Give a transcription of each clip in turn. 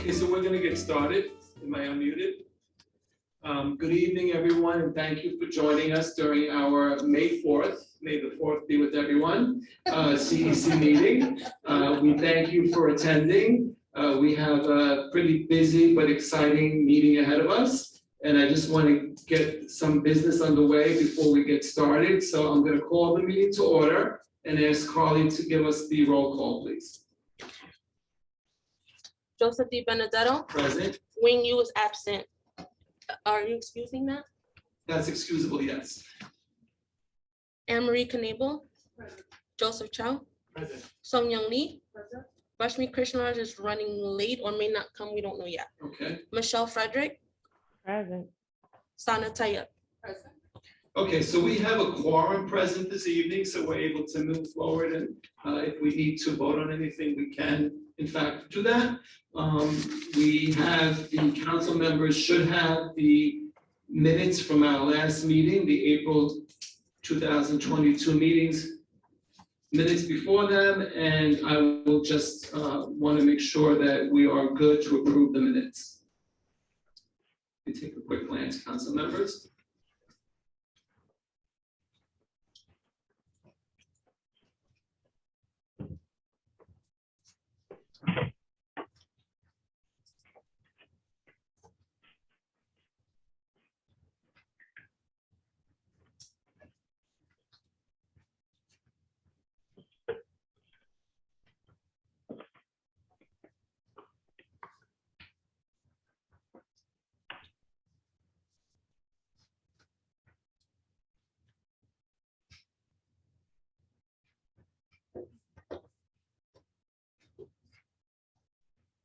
Okay, so we're going to get started. Am I unmuted? Good evening, everyone, and thank you for joining us during our May 4th, May the 4th be with everyone, CEC meeting. We thank you for attending. We have a pretty busy but exciting meeting ahead of us, and I just want to get some business underway before we get started. So I'm going to call the meeting to order and ask Carly to give us the roll call, please. Joseph D. Benedetto. Present. Wing Yu is absent. Are you excusing that? That's excusable, yes. Anne Marie Knable. Joseph Chow. Present. Sung Young Lee. Rashmi Krishnaraj is running late or may not come. We don't know yet. Okay. Michelle Frederick. Present. Sana Tayeb. Present. Okay, so we have a quorum present this evening, so we're able to move forward, and if we need to vote on anything, we can, in fact, do that. We have, the council members should have the minutes from our last meeting, the April 2022 meetings, minutes before them, and I will just want to make sure that we are good to approve the minutes. Let me take a quick glance, council members.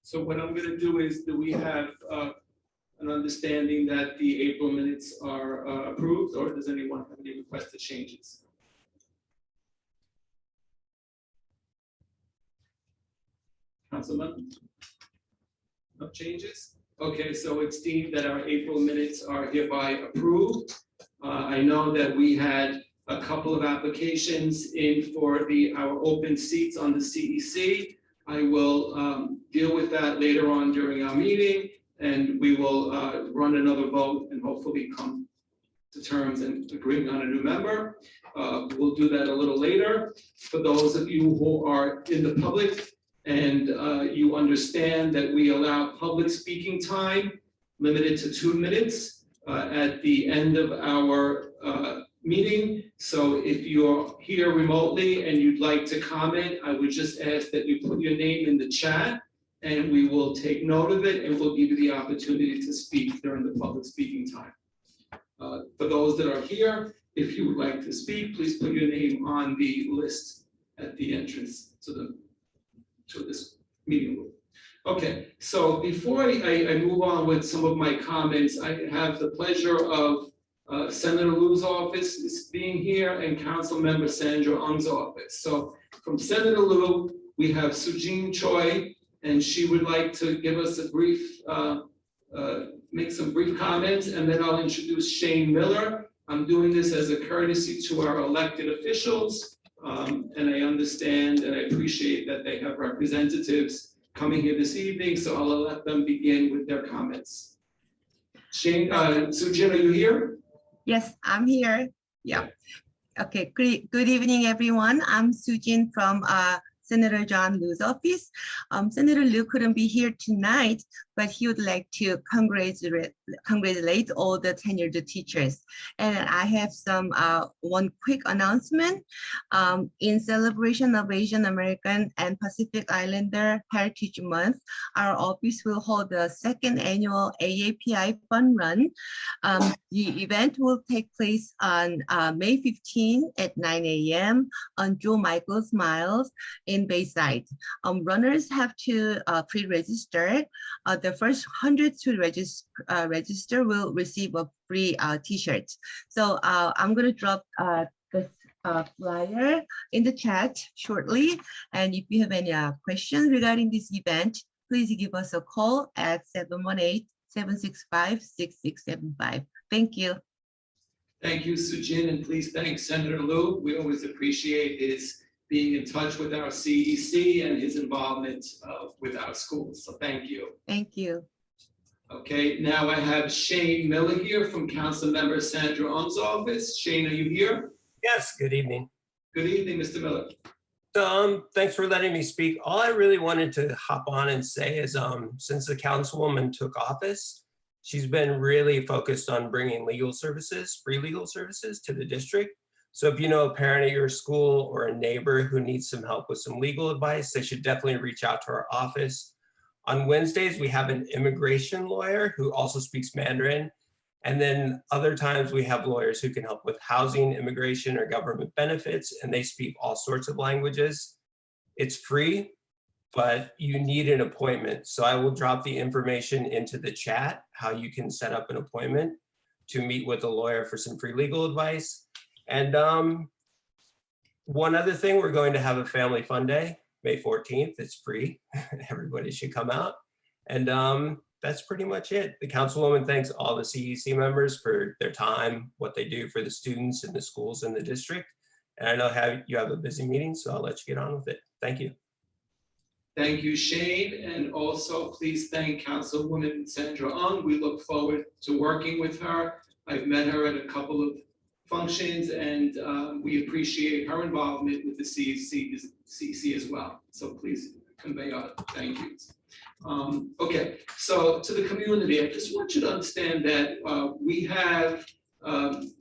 So what I'm going to do is, do we have an understanding that the April minutes are approved, or does anyone have any requested changes? Councilman? No changes? Okay, so it's deemed that our April minutes are hereby approved. I know that we had a couple of applications in for our open seats on the CEC. I will deal with that later on during our meeting, and we will run another vote and hopefully come to terms and agreeing on a new member. We'll do that a little later. For those of you who are in the public and you understand that we allow public speaking time limited to 2 minutes at the end of our meeting. So if you're here remotely and you'd like to comment, I would just ask that you put your name in the chat and we will take note of it and we'll give you the opportunity to speak during the public speaking time. For those that are here, if you would like to speak, please put your name on the list at the entrance to this meeting room. Okay, so before I move on with some of my comments, I have the pleasure of Senator Liu's office is being here and Council Member Sandra Ung's office. So from Senator Liu, we have Sujin Choi, and she would like to give us a brief, make some brief comments, and then I'll introduce Shane Miller. I'm doing this as a courtesy to our elected officials, and I understand and I appreciate that they have representatives coming here this evening, so I'll let them begin with their comments. Shane, Sujin, are you here? Yes, I'm here. Yeah. Okay. Good evening, everyone. I'm Sujin from Senator John Liu's office. Senator Liu couldn't be here tonight, but he would like to congratulate all the tenured teachers. And I have some one quick announcement. In celebration of Asian American and Pacific Islander Heritage Month, our office will hold the 2nd annual AAPI Fun Run. The event will take place on May 15 at 9 a.m. on Joe Michaels Miles in Bayside. Runners have to pre-register. The first 100 to register will receive a free t-shirt. So I'm going to drop the flyer in the chat shortly. And if you have any questions regarding this event, please give us a call at 718-765-6675. Thank you. Thank you, Sujin, and please thank Senator Liu. We always appreciate his being in touch with our CEC and his involvement with our schools. So thank you. Thank you. Okay, now I have Shane Miller here from Council Member Sandra Ung's office. Shane, are you here? Yes, good evening. Good evening, Mr. Miller. So, thanks for letting me speak. All I really wanted to hop on and say is since the councilwoman took office, she's been really focused on bringing legal services, free legal services to the district. So if you know a parent at your school or a neighbor who needs some help with some legal advice, they should definitely reach out to our office. On Wednesdays, we have an immigration lawyer who also speaks Mandarin. And then other times we have lawyers who can help with housing, immigration, or government benefits, and they speak all sorts of languages. It's free, but you need an appointment. So I will drop the information into the chat, how you can set up an appointment to meet with a lawyer for some free legal advice. And one other thing, we're going to have a family fun day, May 14th. It's free. Everybody should come out. And that's pretty much it. The councilwoman thanks all the CEC members for their time, what they do for the students and the schools in the district. And I know you have a busy meeting, so I'll let you get on with it. Thank you. Thank you, Shane. And also please thank Councilwoman Sandra Ung. We look forward to working with her. I've met her at a couple of functions and we appreciate her involvement with the CEC as well. So please convey our thank yous. Okay, so to the community, I just want you to understand that we have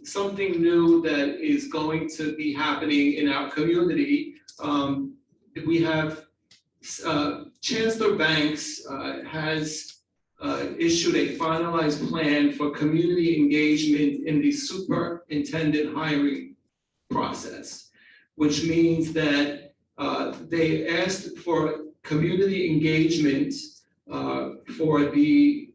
something new that is going to be happening in our community. We have Chancellor Banks has issued a finalized plan for community engagement in the superintendent hiring process, which means that they asked for community engagement for the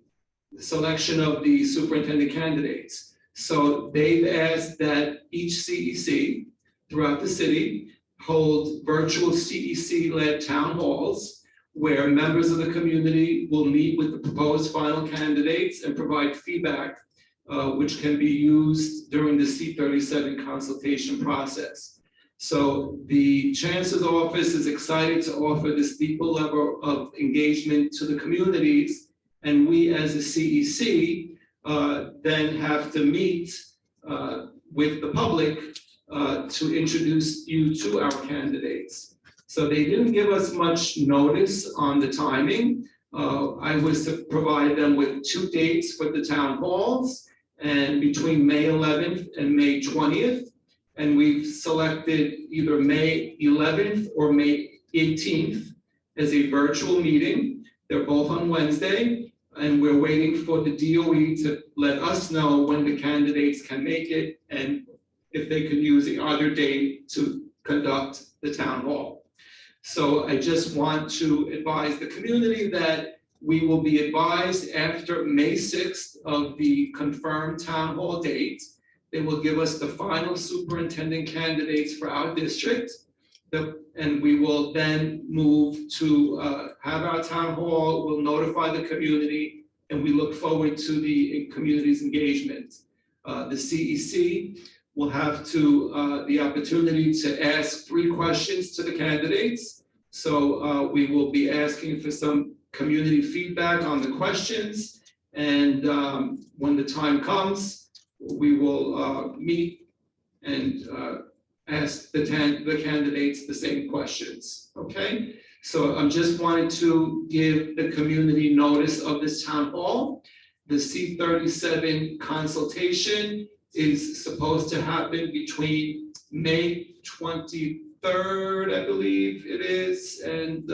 selection of the superintendent candidates. So they've asked that each CEC throughout the city hold virtual CEC-led town halls where members of the community will meet with the proposed final candidates and provide feedback, which can be used during the C-37 consultation process. So the Chancellor's office is excited to offer this deeper level of engagement to the communities, and we as a CEC then have to meet with the public to introduce you to our candidates. So they didn't give us much notice on the timing. I was to provide them with 2 dates for the town halls, and between May 11th and May 20th. And we've selected either May 11th or May 18th as a virtual meeting. They're both on Wednesday, and we're waiting for the DOE to let us know when the candidates can make it and if they can use the other date to conduct the town hall. So I just want to advise the community that we will be advised after May 6th of the confirmed town hall date. They will give us the final superintendent candidates for our district. And we will then move to have our town hall, we'll notify the community, and we look forward to the community's engagement. The CEC will have the opportunity to ask 3 questions to the candidates. So we will be asking for some community feedback on the questions. And when the time comes, we will meet and ask the candidates the same questions, okay? So I'm just wanting to give the community notice of this town hall. The C-37 consultation is supposed to happen between May 23rd, I believe it is, and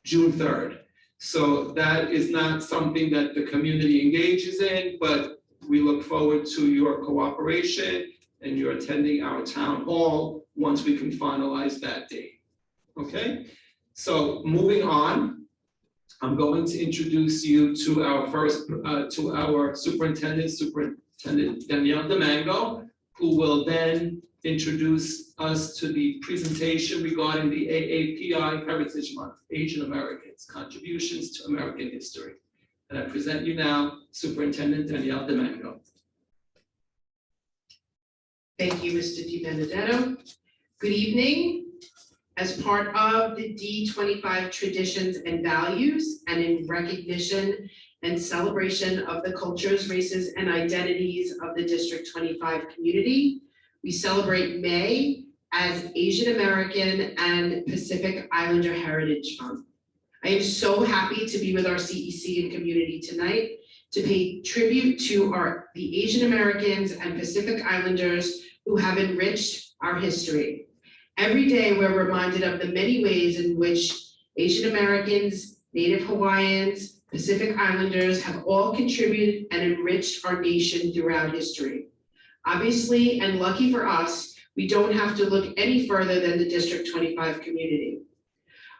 June 3rd. So that is not something that the community engages in, but we look forward to your cooperation and your attending our town hall once we can finalize that date. Okay, so moving on, I'm going to introduce you to our first, to our Superintendent Danielle Domingo, who will then introduce us to the presentation regarding the AAPI Heritage Month, Asian Americans, Contributions to American History. And I present you now, Superintendent Danielle Domingo. Thank you, Mr. Di Benedetto. Good evening. As part of the D25 traditions and values, and in recognition and celebration of the cultures, races, and identities of the District 25 community, we celebrate May as Asian American and Pacific Islander Heritage Month. I am so happy to be with our CEC and community tonight to pay tribute to the Asian Americans and Pacific Islanders who have enriched our history. Every day we're reminded of the many ways in which Asian Americans, Native Hawaiians, Pacific Islanders have all contributed and enriched our nation throughout history. Obviously, and lucky for us, we don't have to look any further than the District 25 community.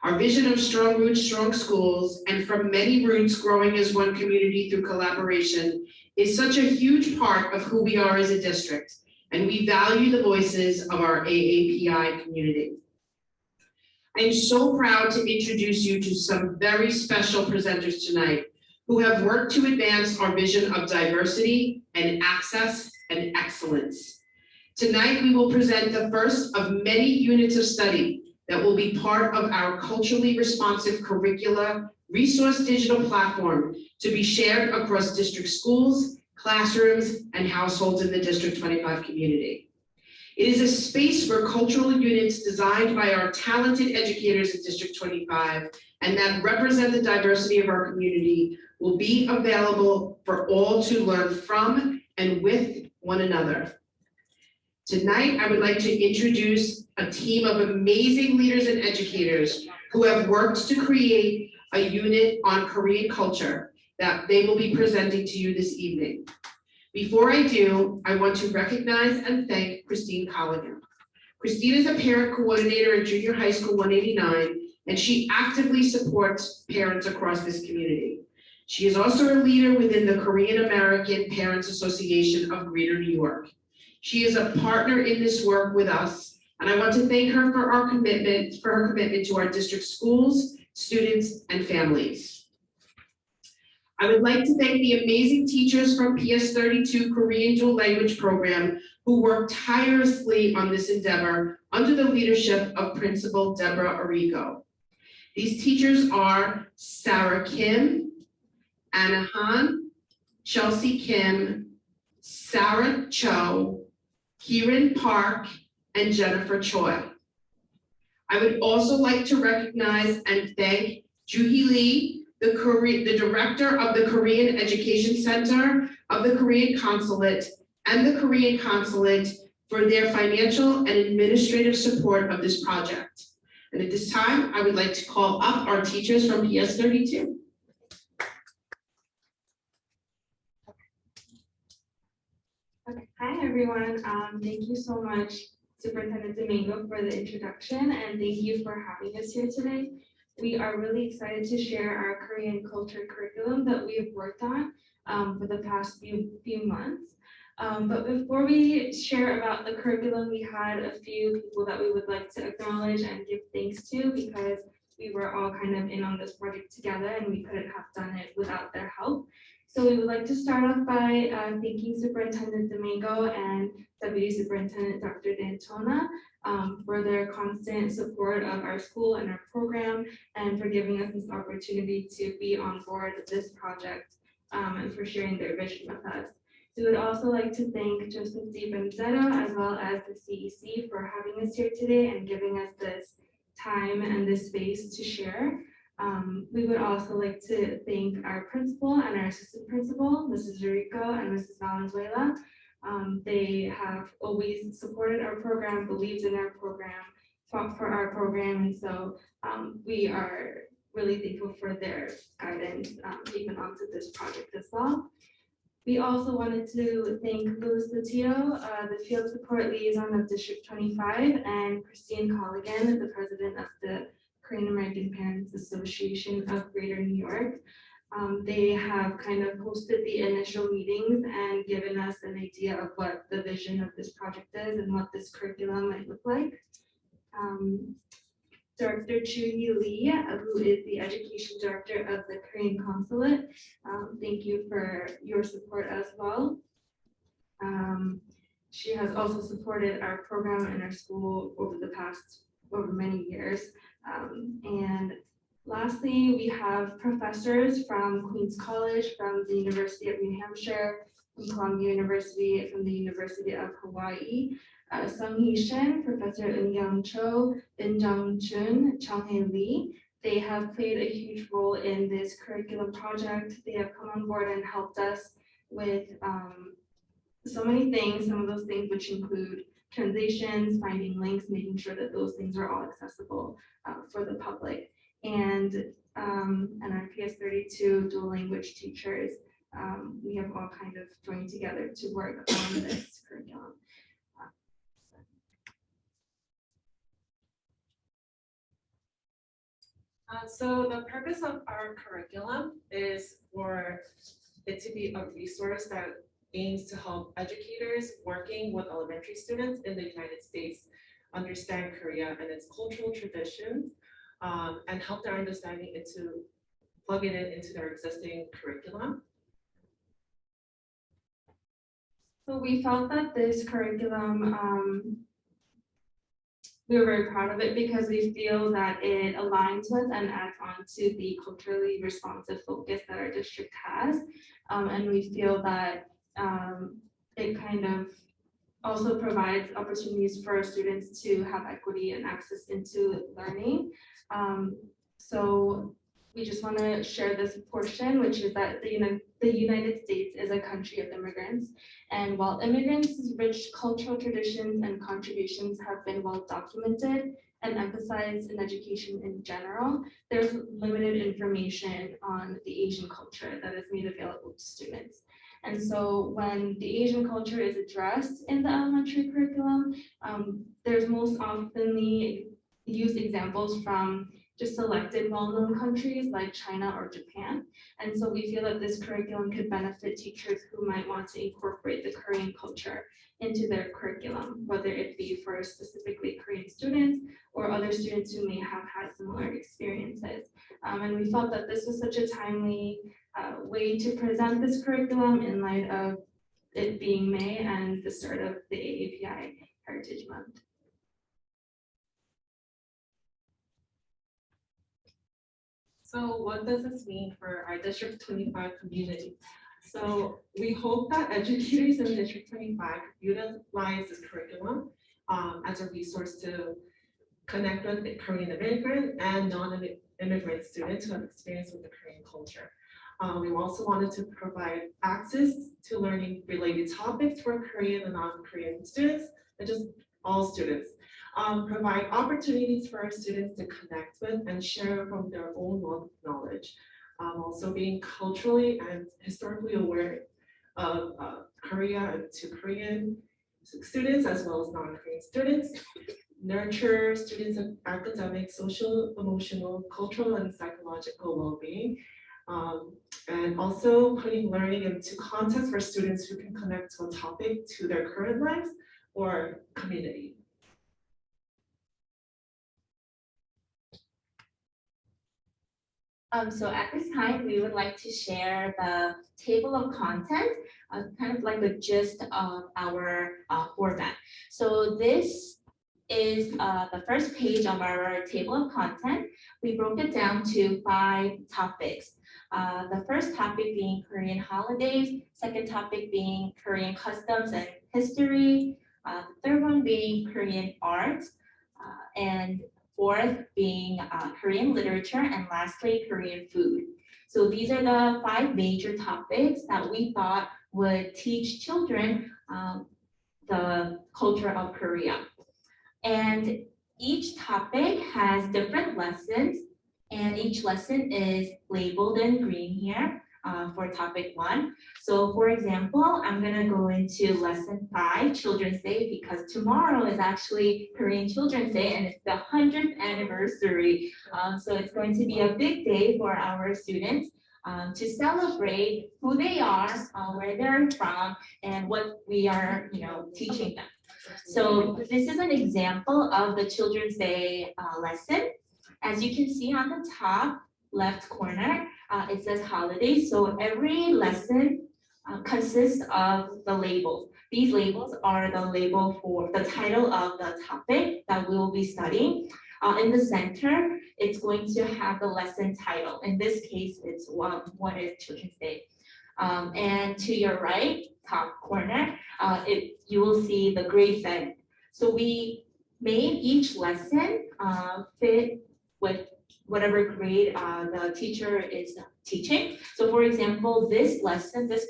Our vision of strong roots, strong schools, and from many roots growing as one community through collaboration is such a huge part of who we are as a district, and we value the voices of our AAPI community. I am so proud to introduce you to some very special presenters tonight who have worked to advance our vision of diversity and access and excellence. Tonight, we will present the first of many units of study that will be part of our culturally responsive curricula resource digital platform to be shared across district schools, classrooms, and households in the District 25 community. It is a space for cultural units designed by our talented educators at District 25 and that represent the diversity of our community will be available for all to learn from and with one another. Tonight, I would like to introduce a team of amazing leaders and educators who have worked to create a unit on Korean culture that they will be presenting to you this evening. Before I do, I want to recognize and thank Christine Colligan. Christine is a parent coordinator at Junior High School 189, and she actively supports parents across this community. She is also a leader within the Korean American Parents Association of Greater New York. She is a partner in this work with us, and I want to thank her for her commitment to our district schools, students, and families. I would like to thank the amazing teachers from PS32 Korean Dual Language Program who worked tirelessly on this endeavor under the leadership of Principal Deborah Arrigo. These teachers are Sarah Kim, Anna Han, Chelsea Kim, Sarah Cho, Kieran Park, and Jennifer Choi. I would also like to recognize and thank Juhee Lee, the director of the Korean Education Center of the Korean Consulate and the Korean Consulate for their financial and administrative support of this project. And at this time, I would like to call up our teachers from PS32. Okay. Hi, everyone. Thank you so much, Superintendent Domingo, for the introduction, and thank you for having us here today. We are really excited to share our Korean culture curriculum that we have worked on for the past few months. But before we share about the curriculum, we had a few people that we would like to acknowledge and give thanks to because we were all kind of in on this project together and we couldn't have done it without their help. So we would like to start off by thanking Superintendent Domingo and Deputy Superintendent Dr. D'Antona for their constant support of our school and our program and for giving us this opportunity to be on board with this project and for sharing their vision with us. We would also like to thank Joseph D. Benzetto as well as the CEC for having us here today and giving us this time and this space to share. We would also like to thank our principal and our assistant principal, Mrs. Rico and Mrs. Valenzuela. They have always supported our program, believed in our program, fought for our program, and so we are really thankful for their guidance even onto this project as well. We also wanted to thank Louis Lutio, the Field Support Liaison of District 25, and Christine Colligan, the President of the Korean American Parents Association of Greater New York. They have kind of hosted the initial meetings and given us an idea of what the vision of this project is and what this curriculum might look like. Director Juhee Lee, who is the Education Director of the Korean Consulate. Thank you for your support as well. She has also supported our program and our school over the past over many years. And lastly, we have professors from Queens College, from the University of New Hampshire, from Columbia University, from the University of Hawaii, Sung Hee Shin, Professor Eun-Young Cho, In-Jung Jun, Chung-Hae Lee. They have played a huge role in this curriculum project. They have come on board and helped us with so many things, some of those things which include translations, finding links, making sure that those things are all accessible for the public. And our PS32 dual language teachers, we have all kind of joined together to work on this curriculum. So the purpose of our curriculum is for it to be a resource that aims to help educators working with elementary students in the United States understand Korea and its cultural traditions, and help their understanding plug it into their existing curriculum. So we felt that this curriculum, we were very proud of it because we feel that it aligns with and adds on to the culturally responsive focus that our district has. And we feel that it kind of also provides opportunities for students to have equity and access into learning. So we just want to share this portion, which is that the United States is a country of immigrants. And while immigrants' rich cultural traditions and contributions have been well documented and emphasized in education in general, there's limited information on the Asian culture that is made available to students. And so when the Asian culture is addressed in the elementary curriculum, there's most often used examples from just selected well-known countries like China or Japan. And so we feel that this curriculum could benefit teachers who might want to incorporate the Korean culture into their curriculum, whether it be for specifically Korean students or other students who may have had similar experiences. And we felt that this was such a timely way to present this curriculum in light of it being May and the start of the AAPI Heritage Month. So what does this mean for our District 25 community? So we hope that educators in District 25 utilize this curriculum as a resource to connect with the Korean immigrant and non-immigrant students who have experience with the Korean culture. We also wanted to provide access to learning related topics for Korean and non-Korean students, and just all students. Provide opportunities for our students to connect with and share from their own wealth of knowledge. Also being culturally and historically aware of Korea to Korean students as well as non-Korean students. Nurture students' academic, social, emotional, cultural, and psychological well-being. And also putting learning into context for students who can connect to a topic to their current lives or community. So at this time, we would like to share the table of content, kind of like a gist of our format. So this is the first page of our table of content. We broke it down to 5 topics. The first topic being Korean holidays, second topic being Korean customs and history, the third one being Korean art, and fourth being Korean literature, and lastly, Korean food. So these are the 5 major topics that we thought would teach children the culture of Korea. And each topic has different lessons, and each lesson is labeled in green here for topic 1. So for example, I'm gonna go into lesson 5, Children's Day, because tomorrow is actually Korean Children's Day and it's the 100th anniversary. So it's going to be a big day for our students to celebrate who they are, where they're from, and what we are, teaching them. So this is an example of the Children's Day lesson. As you can see on the top left corner, it says holidays. So every lesson consists of the labels. These labels are the label for the title of the topic that we will be studying. In the center, it's going to have the lesson title. In this case, it's what is Children's Day. And to your right, top corner, you will see the grade band. So we made each lesson fit with whatever grade the teacher is teaching. So for example, this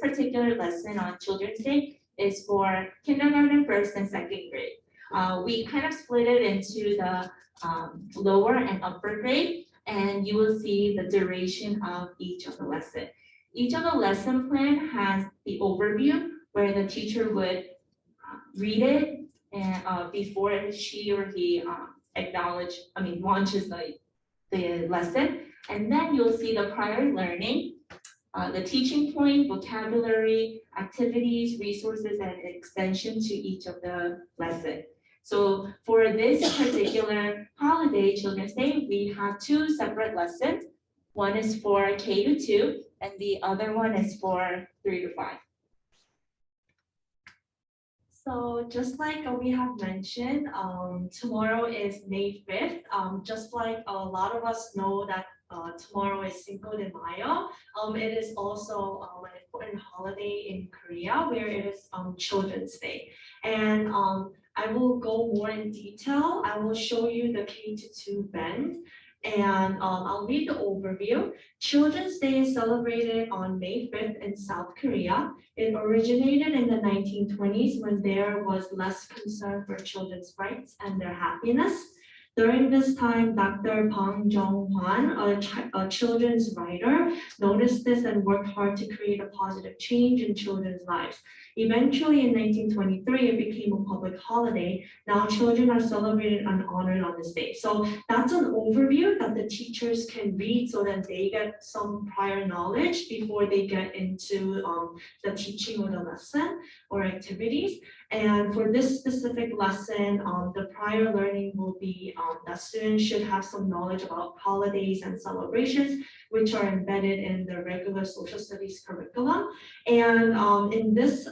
particular lesson on Children's Day is for kindergarten, first and second grade. We kind of split it into the lower and upper grade, and you will see the duration of each of the lesson. Each of the lesson plan has the overview where the teacher would read it and before she or he launches the lesson. And then you'll see the prior learning, the teaching point, vocabulary, activities, resources, and extension to each of the lesson. So for this particular holiday, Children's Day, we have two separate lessons. One is for K to 2, and the other one is for 3 to 5. So just like we have mentioned, tomorrow is May 5th. Just like a lot of us know that tomorrow is Cinco de Mayo. It is also an important holiday in Korea where it is Children's Day. And I will go more in detail. I will show you the K to 2 band. And I'll read the overview. Children's Day is celebrated on May 5th in South Korea. It originated in the 1920s when there was less concern for children's rights and their happiness. During this time, Dr. Bang Jong-hwan, a children's writer, noticed this and worked hard to create a positive change in children's lives. Eventually, in 1923, it became a public holiday. Now children are celebrated and honored on this day. So that's an overview that the teachers can read so that they get some prior knowledge before they get into the teaching or the lesson or activities. And for this specific lesson, the prior learning will be that students should have some knowledge about holidays and celebrations, which are embedded in the regular social studies curriculum. And in this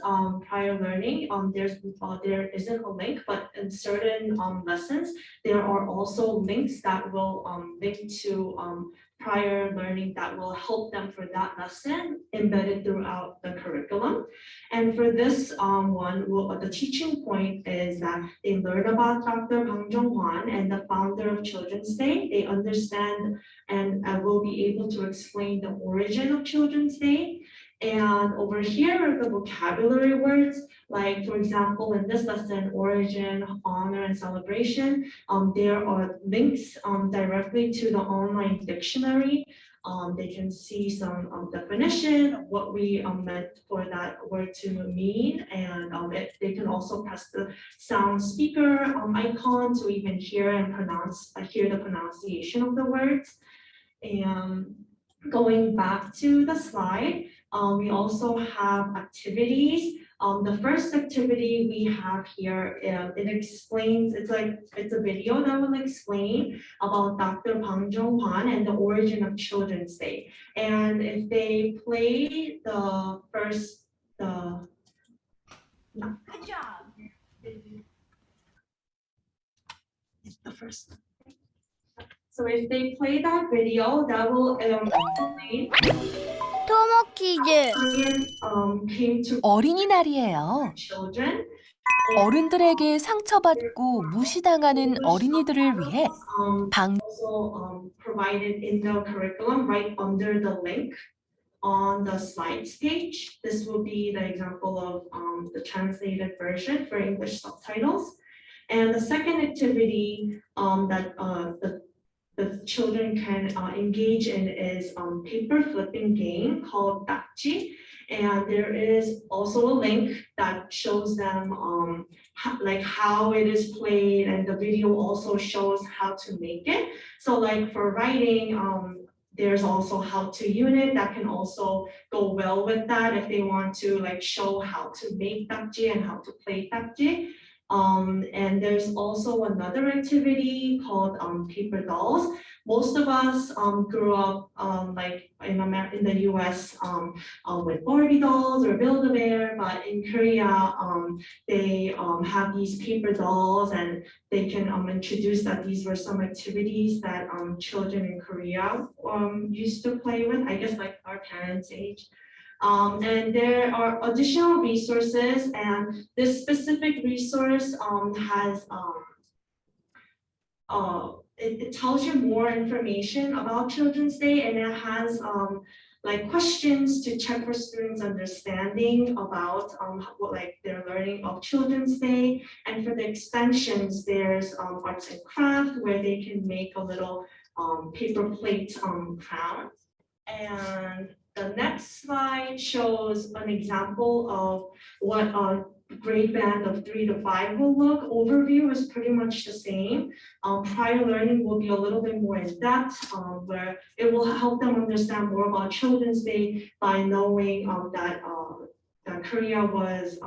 prior learning, there isn't a link, but in certain lessons, there are also links that will link to prior learning that will help them for that lesson embedded throughout the curriculum. And for this one, the teaching point is that they learn about Dr. Bang Jong-hwan and the founder of Children's Day. They understand and will be able to explain the origin of Children's Day. And over here are the vocabulary words, like for example, in this lesson, origin, honor, and celebration. There are links directly to the online dictionary. They can see some definition of what we meant for that word to mean. And they can also press the sound speaker icon to even hear the pronunciation of the words. And going back to the slide, we also have activities. The first activity we have here, it explains, it's a video that will explain about Dr. Bang Jong-hwan and the origin of Children's Day. And if they play the first, good job. It's the first. So if they play that video, that will explain. 어린이날이에요. 어른들에게 상처받고 무시당하는 어린이들을 위해 also provided in the curriculum right under the link on the slides page. This will be the example of the translated version for English subtitles. And the second activity that the children can engage in is paper flipping game called dakji. And there is also a link that shows them how it is played, and the video also shows how to make it. So like for writing, there's also how to unit that can also go well with that if they want to show how to make dakji and how to play dakji. And there's also another activity called paper dolls. Most of us grew up like in the US with Barbie dolls or Build-A-Bear, but in Korea they have these paper dolls, and they can introduce that these were some activities that children in Korea used to play with, I guess like our parents' age. And there are additional resources, and this specific resource has it tells you more information about Children's Day, and it has like questions to check for students' understanding about what like their learning of Children's Day. And for the extensions, there's arts and craft where they can make a little paper plate crown. And the next slide shows an example of what a grade band of 3 to 5 will look. Overview is pretty much the same. Prior learning will be a little bit more in depth, where it will help them understand more about Children's Day by knowing that Korea was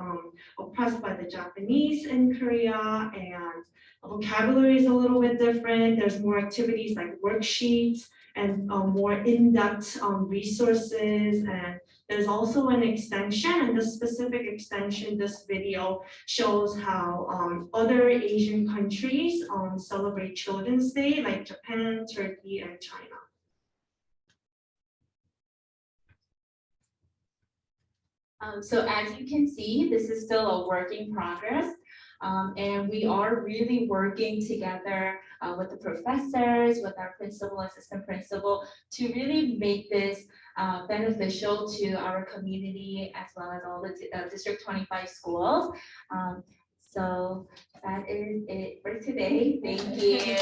oppressed by the Japanese in Korea, and vocabulary is a little bit different. There's more activities like worksheets and more in-depth resources, and there's also an extension, and this specific extension, this video shows how other Asian countries celebrate Children's Day, like Japan, Turkey, and China. So as you can see, this is still a work in progress. And we are really working together with the professors, with our principal, assistant principal, to really make this beneficial to our community as well as all the District 25 schools. So that is it for today. Thank you.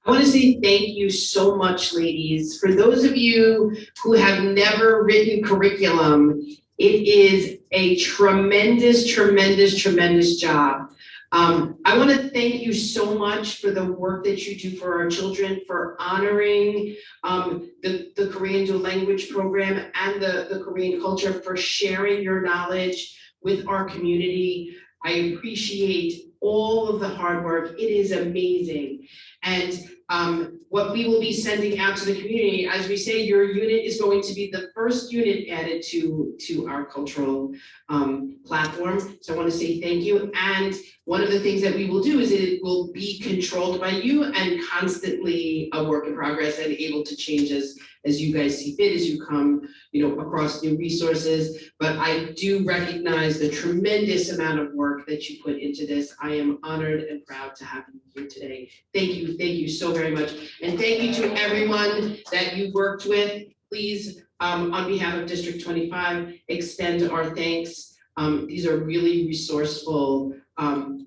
I want to say thank you so much, ladies. For those of you who have never written curriculum, it is a tremendous, tremendous, tremendous job. I want to thank you so much for the work that you do for our children, for honoring the Korean dual language program and the Korean culture, for sharing your knowledge with our community. I appreciate all of the hard work. It is amazing. And what we will be sending out to the community, as we say, your unit is going to be the first unit added to our cultural platform. So I want to say thank you. And one of the things that we will do is it will be controlled by you and constantly a work in progress and able to change as you guys see fit, as you come, across new resources. But I do recognize the tremendous amount of work that you put into this. I am honored and proud to have you here today. Thank you so very much. And thank you to everyone that you worked with. Please, on behalf of District 25, extend our thanks. These are really resourceful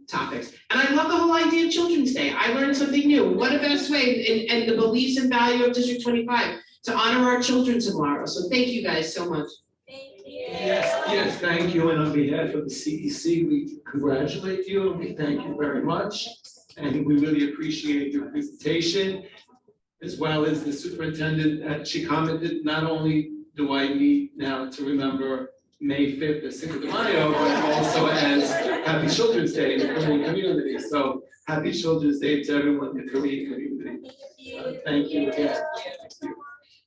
topics. And I love the whole idea of Children's Day. I learned something new. What a best way, and the beliefs and value of District 25 to honor our children tomorrow. So thank you guys so much. Thank you. Yes, thank you. And on behalf of the CEC, we congratulate you and we thank you very much. And we really appreciate your presentation, as well as the superintendent. She commented, not only do I need now to remember May 5th as Cinco de Mayo, but also as Happy Children's Day in the Korean community. So Happy Children's Day to everyone in the Korean community. Thank you again.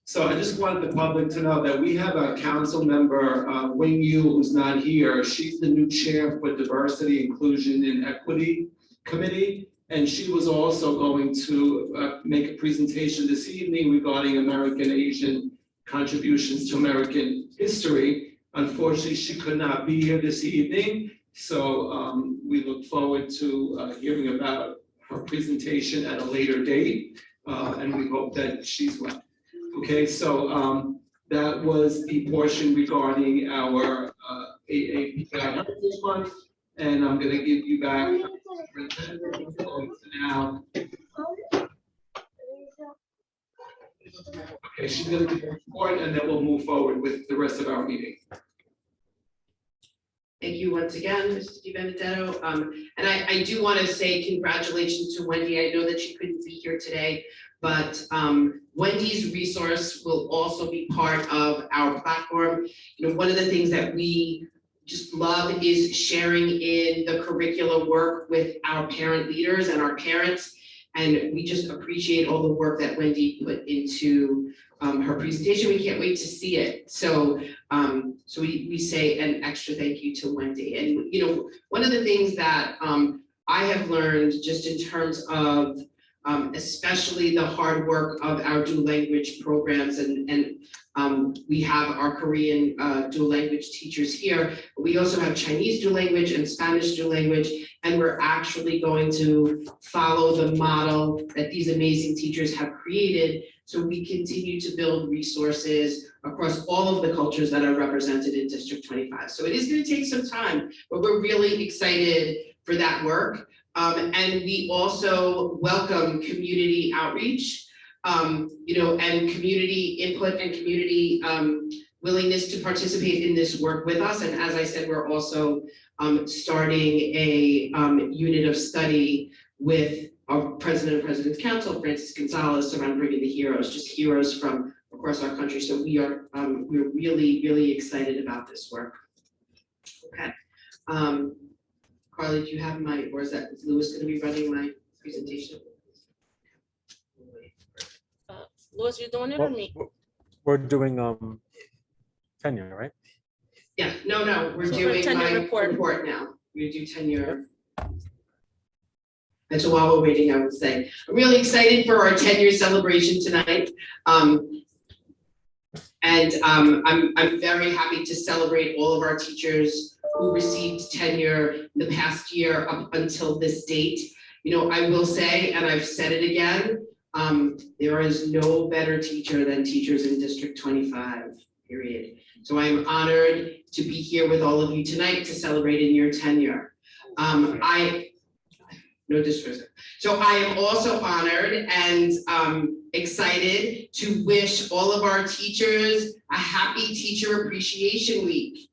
So I just wanted the public to know that we have a council member, Wing Yu, who's not here. She's the new chair for Diversity, Inclusion, and Equity Committee. And she was also going to make a presentation this evening regarding American Asian contributions to American history. Unfortunately, she could not be here this evening. So we look forward to hearing about her presentation at a later date. And we hope that she's well. Okay, so that was the portion regarding our AAPI Heritage Month, and I'm going to give you back now. Okay, she's going to give a report, and then we'll move forward with the rest of our meeting. Thank you once again, Mr. Di Benedetto. And I do want to say congratulations to Wendy. I know that she couldn't be here today, but Wendy's resource will also be part of our platform. You know, one of the things that we just love is sharing in the curriculum work with our parent leaders and our parents. And we just appreciate all the work that Wendy put into her presentation. We can't wait to see it. So we say an extra thank you to Wendy. And you know, one of the things that I have learned just in terms of especially the hard work of our dual language programs, and we have our Korean dual language teachers here. We also have Chinese dual language and Spanish dual language, and we're actually going to follow the model that these amazing teachers have created. So we continue to build resources across all of the cultures that are represented in District 25. So it is going to take some time, but we're really excited for that work. And we also welcome community outreach, you know, and community input and community willingness to participate in this work with us. And as I said, we're also starting a unit of study with our President of President's Council, Francis Gonzalez, around bringing the heroes, just heroes from across our country. So we're really, really excited about this work. Okay. Carly, do you have my, or is Louis going to be running my presentation? Louis, you doing it or me? We're doing tenure, right? Yeah, no, we're doing my report now. We do tenure. And so while we're waiting, I would say, I'm really excited for our 10-year celebration tonight. And I'm very happy to celebrate all of our teachers who received tenure in the past year up until this date. You know, I will say, and I've said it again, there is no better teacher than teachers in District 25, period. So I'm honored to be here with all of you tonight to celebrate in your tenure. No disrespect. So I am also honored and excited to wish all of our teachers a happy Teacher Appreciation Week.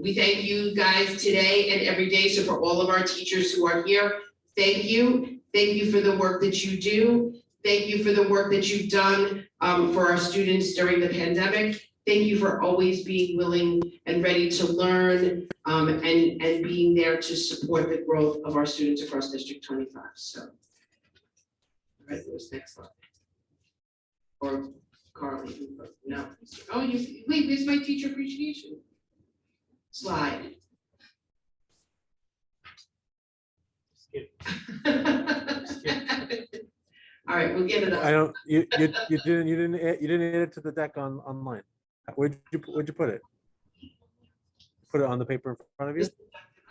We thank you guys today and every day. So for all of our teachers who are here, thank you. Thank you for the work that you do. Thank you for the work that you've done for our students during the pandemic. Thank you for always being willing and ready to learn and being there to support the growth of our students across District 25. So, all right, Louis, next slide. Or Carly, no. Oh, wait, there's my teacher appreciation slide. Skip. All right, we'll get it up. I don't. You didn't add it to the deck online. Where'd you put it? Put it on the paper in front of you?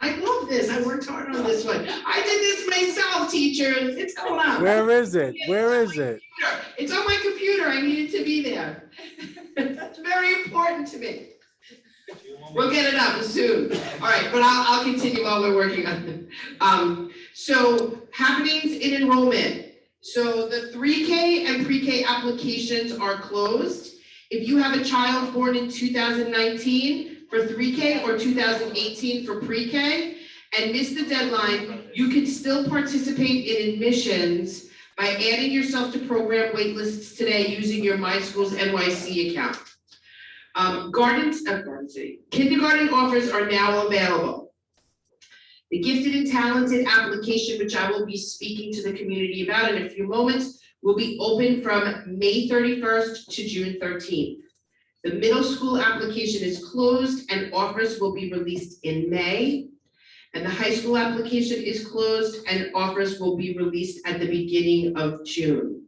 I love this. I worked hard on this one. I did this myself, teachers. It's going on. Where is it? Where is it? It's on my computer. I need it to be there. That's very important to me. We'll get it up soon. All right, but I'll continue while we're working on it. So happenings in enrollment. So the 3K and pre-K applications are closed. If you have a child born in 2019 for 3K or 2018 for pre-K and missed the deadline, you can still participate in admissions by adding yourself to program waitlists today using your My Schools NYC account. Kindergarten offers are now available. The gifted and talented application, which I will be speaking to the community about in a few moments, will be open from May 31st to June 13th. The middle school application is closed and offers will be released in May. And the high school application is closed and offers will be released at the beginning of June.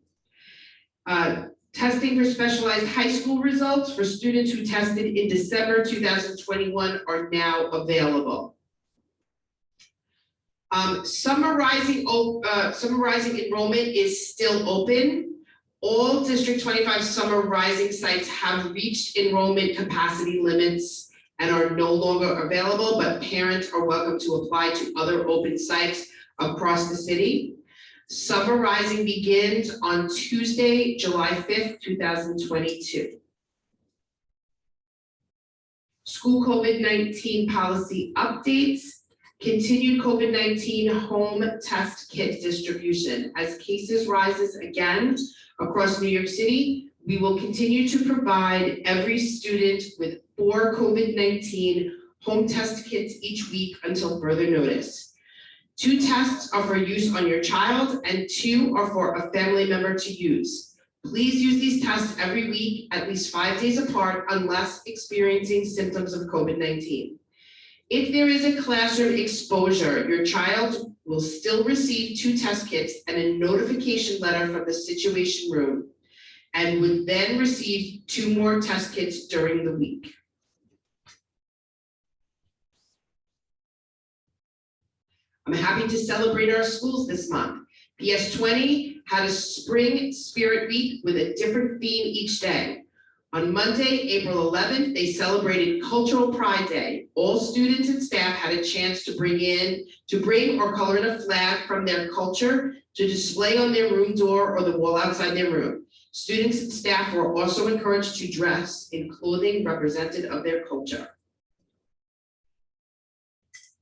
Testing for specialized high school results for students who tested in December 2021 are now available. Summarizing enrollment is still open. All District 25 Summer Rising sites have reached enrollment capacity limits and are no longer available, but parents are welcome to apply to other open sites across the city. Summer Rising begins on Tuesday, July 5th, 2022. School COVID-19 policy updates. Continued COVID-19 home test kit distribution. As cases rises again across New York City, we will continue to provide every student with 4 COVID-19 home test kits each week until further notice. 2 tests are for use on your child and 2 are for a family member to use. Please use these tests every week, at least 5 days apart, unless experiencing symptoms of COVID-19. If there is a classroom exposure, your child will still receive 2 test kits and a notification letter from the Situation Room, and would then receive 2 more test kits during the week. I'm happy to celebrate our schools this month. PS20 had a Spring Spirit Week with a different theme each day. On Monday, April 11th, they celebrated Cultural Pride Day. All students and staff had a chance to bring or color in a flag from their culture to display on their room door or the wall outside their room. Students and staff were also encouraged to dress in clothing representative of their culture.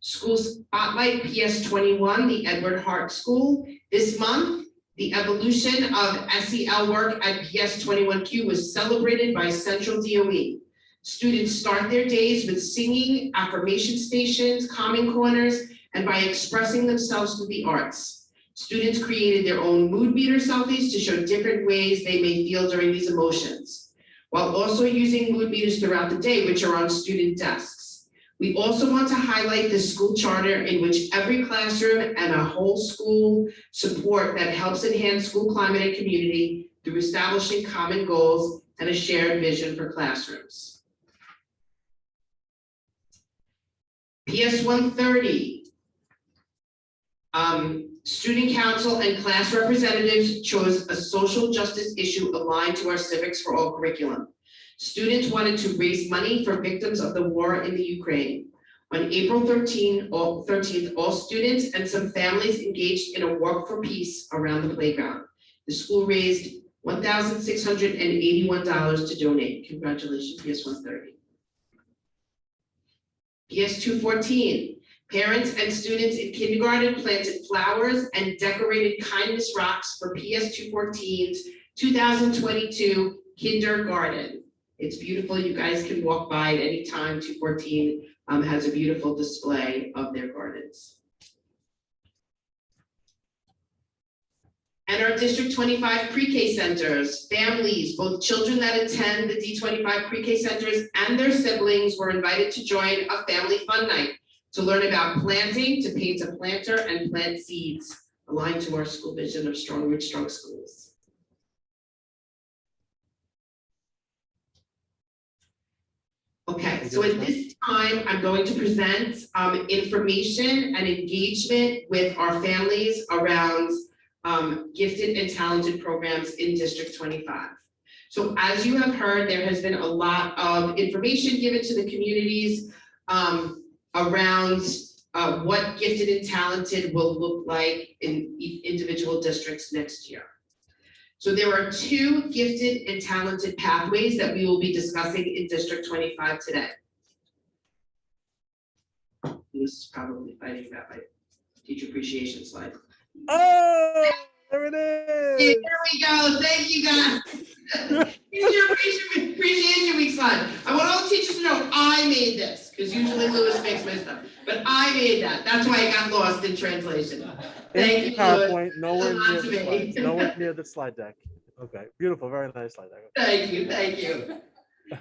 School Spotlight PS21, the Edward Hart School. This month, the evolution of SEL work at PS21Q was celebrated by Central DOE. Students start their days with singing, affirmation stations, calming corners, and by expressing themselves through the arts. Students created their own mood meter selfies to show different ways they may feel during these emotions, while also using mood meters throughout the day, which are on student desks. We also want to highlight the school charter, in which every classroom and a whole school support that helps enhance school climate and community through establishing common goals and a shared vision for classrooms. PS 130. Student council and class representatives chose a social justice issue aligned to our Civics for All curriculum. Students wanted to raise money for victims of the war in the Ukraine. On April 13th, all students and some families engaged in a walk for peace around the playground. The school raised $1,681 to donate. Congratulations, PS 130. PS 214. Parents and students in kindergarten planted flowers and decorated kindness rocks for PS 214's 2022 kindergarten. It's beautiful. You guys can walk by at any time. 214 has a beautiful display of their gardens. And our District 25 pre-K centers, families, both children that attend the D25 pre-K centers and their siblings were invited to join a family fun night to learn about planting, to paint a planter and plant seeds, aligned to our school vision of strong roots, strong schools. Okay, so at this time, I'm going to present information and engagement with our families around gifted and talented programs in District 25. So as you have heard, there has been a lot of information given to the communities around what gifted and talented will look like in individual districts next year. So there are 2 gifted and talented pathways that we will be discussing in District 25 today. This is probably fighting about my teacher appreciation slide. Oh, there it is. Hey, there we go. Thank you, guys. Teacher appreciation week slide. I want all the teachers to know I made this, because usually Lewis makes my stuff, but I made that. That's why it got lost in translation. Thank you, PowerPoint, Lewis. nowhere near the slide deck. Okay, beautiful, very nice slide deck. Thank you, thank you.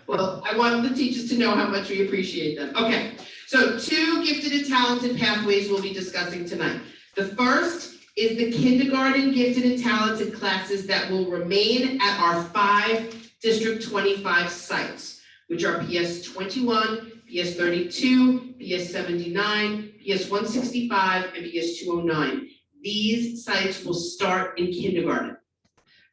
Well, I want the teachers to know how much we appreciate them. Okay, so 2 gifted and talented pathways we'll be discussing tonight. The first is the kindergarten gifted and talented classes that will remain at our 5 District 25 sites, which are PS 21, PS 32, PS 79, PS 165, and PS 209. These sites will start in kindergarten.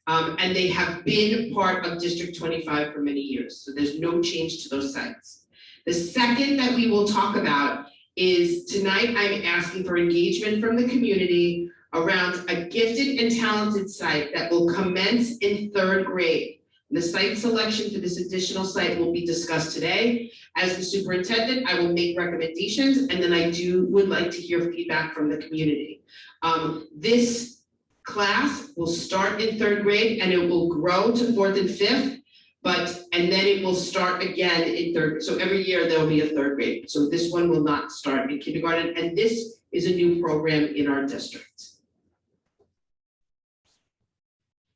And they have been part of District 25 for many years, so there's no change to those sites. The second that we will talk about is tonight I'm asking for engagement from the community around a gifted and talented site that will commence in 3rd grade. The site selection for this additional site will be discussed today. As the superintendent, I will make recommendations, and then I would like to hear feedback from the community. This class will start in 3rd grade and it will grow to 4th and 5th, and then it will start again in 3rd. So every year there will be a 3rd grade. So this one will not start in kindergarten, and this is a new program in our district.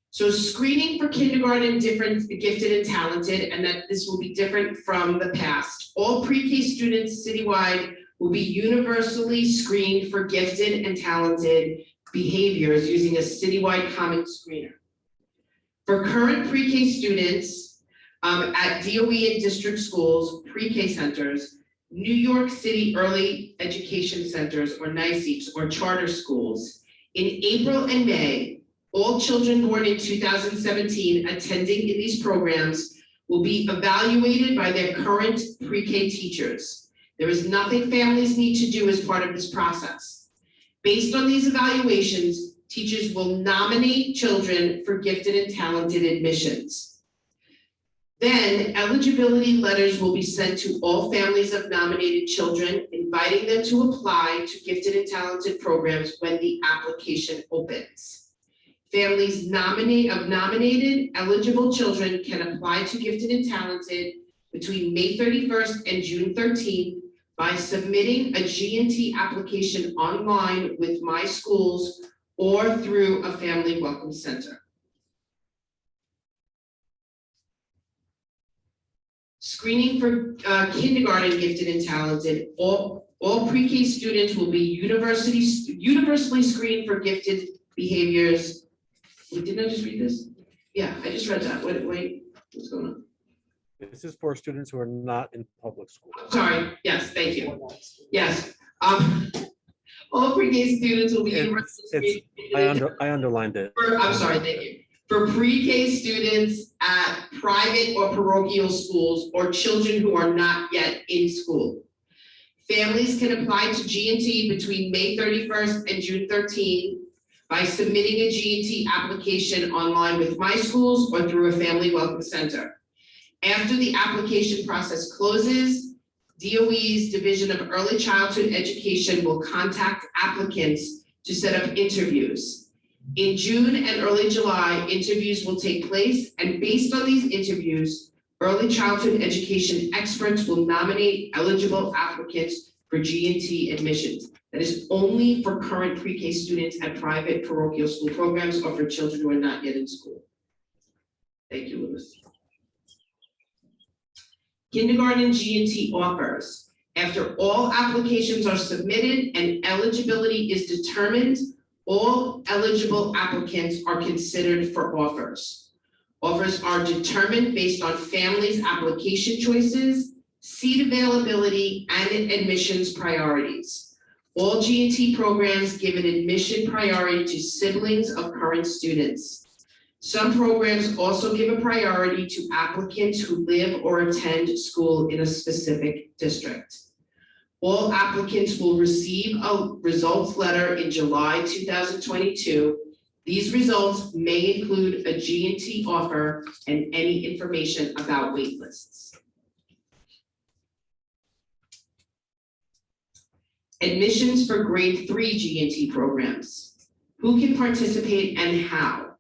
So screening for kindergarten, different, gifted and talented, and that this will be different from the past. All pre-K students citywide will be universally screened for gifted and talented behaviors using a citywide common screener. For current pre-K students at DOE and district schools, pre-K centers, New York City Early Education Centers or NYCEPs or charter schools, in April and May, all children born in 2017 attending in these programs will be evaluated by their current pre-K teachers. There is nothing families need to do as part of this process. Based on these evaluations, teachers will nominate children for gifted and talented admissions. Then eligibility letters will be sent to all families of nominated children, inviting them to apply to gifted and talented programs when the application opens. Families nominated eligible children can apply to gifted and talented between May 31st and June 13th by submitting a G&T application online with My Schools or through a Family Welcome Center. Screening for kindergarten gifted and talented, all pre-K students will be universally screened for gifted behaviors. Didn't I just read this? Yeah, I just read that. Wait, what's going on? This is for students who are not in public school. Sorry, yes, thank you. Yes. All pre-K students will be universally screened. I underlined it. I'm sorry, thank you. For pre-K students at private or parochial schools or children who are not yet in school. Families can apply to G&T between May 31st and June 13th by submitting a G&T application online with My Schools or through a Family Welcome Center. After the application process closes, DOE's Division of Early Childhood Education will contact applicants to set up interviews. In June and early July, interviews will take place, and based on these interviews, early childhood education experts will nominate eligible applicants for G&T admissions. That is only for current pre-K students at private parochial school programs or for children who are not yet in school. Thank you, Louis. Kindergarten G&T offers. After all applications are submitted and eligibility is determined, all eligible applicants are considered for offers. Offers are determined based on families' application choices, seat availability, and admissions priorities. All G&T programs give an admission priority to siblings of current students. Some programs also give a priority to applicants who live or attend school in a specific district. All applicants will receive a results letter in July 2022. These results may include a G&T offer and any information about waitlists. Admissions for grade 3 G&T programs. Who can participate and how?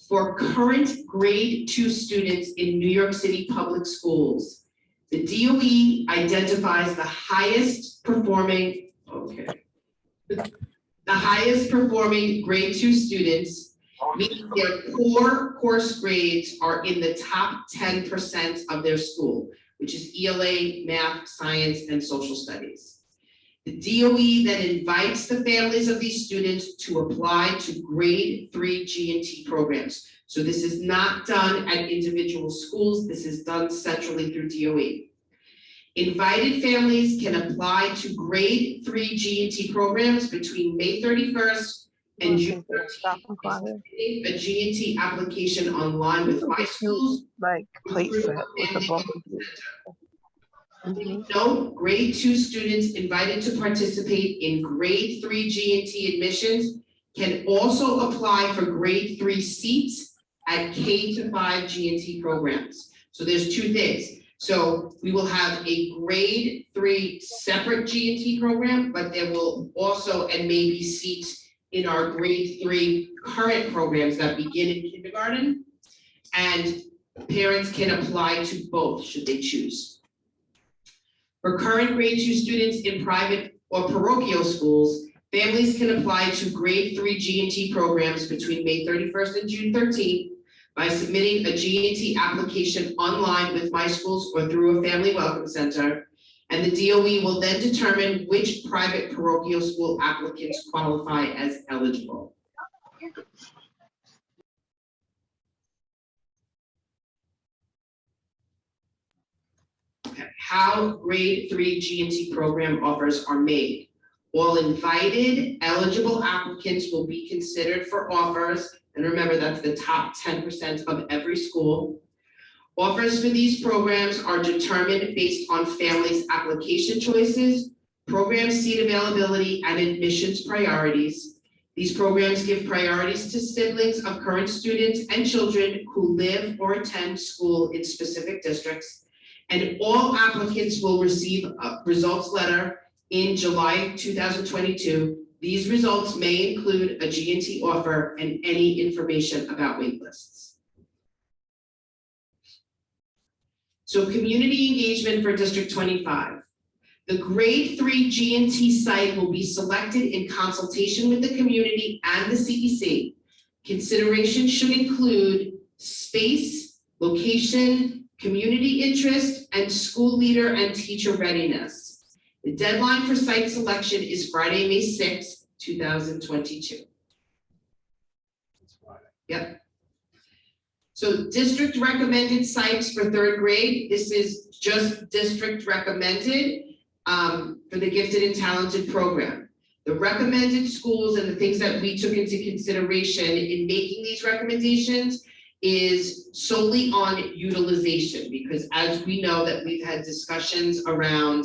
For current grade 2 students in New York City public schools, the DOE identifies the highest performing, the highest performing grade 2 students, meaning their core course grades are in the top 10% of their school, which is ELA, math, science, and social studies. The DOE then invites the families of these students to apply to grade 3 G&T programs. So this is not done at individual schools, this is done centrally through DOE. Invited families can apply to grade 3 G&T programs between May 31st and June 13th. A G&T application online with My Schools. Like place that with the both of you. Note, grade 2 students invited to participate in grade 3 G&T admissions can also apply for grade 3 seats at K-5 G&T programs. So there's two things. So we will have a grade 3 separate G&T program, but there will also, and maybe seats in our grade 3 current programs that begin in kindergarten. And parents can apply to both should they choose. For current grade 2 students in private or parochial schools, families can apply to grade 3 G&T programs between May 31st and June 13th by submitting a G&T application online with My Schools or through a family welcome center. And the DOE will then determine which private parochial school applicants qualify as eligible. Okay. How grade 3 G&T program offers are made. All invited eligible applicants will be considered for offers. And remember, that's the top 10% of every school. Offers for these programs are determined based on families' application choices, program seat availability, and admissions priorities. These programs give priorities to siblings of current students and children who live or attend school in specific districts. And all applicants will receive a results letter in July 2022. These results may include a G&T offer and any information about wait lists. So community engagement for District 25. The grade 3 G&T site will be selected in consultation with the community and the CEC. Consideration should include space, location, community interest, and school leader and teacher readiness. The deadline for site selection is Friday, May 6th, 2022. Yep. So district recommended sites for 3rd grade. This is just district recommended for the gifted and talented program. The recommended schools and the things that we took into consideration in making these recommendations is solely on utilization, because as we know that we've had discussions around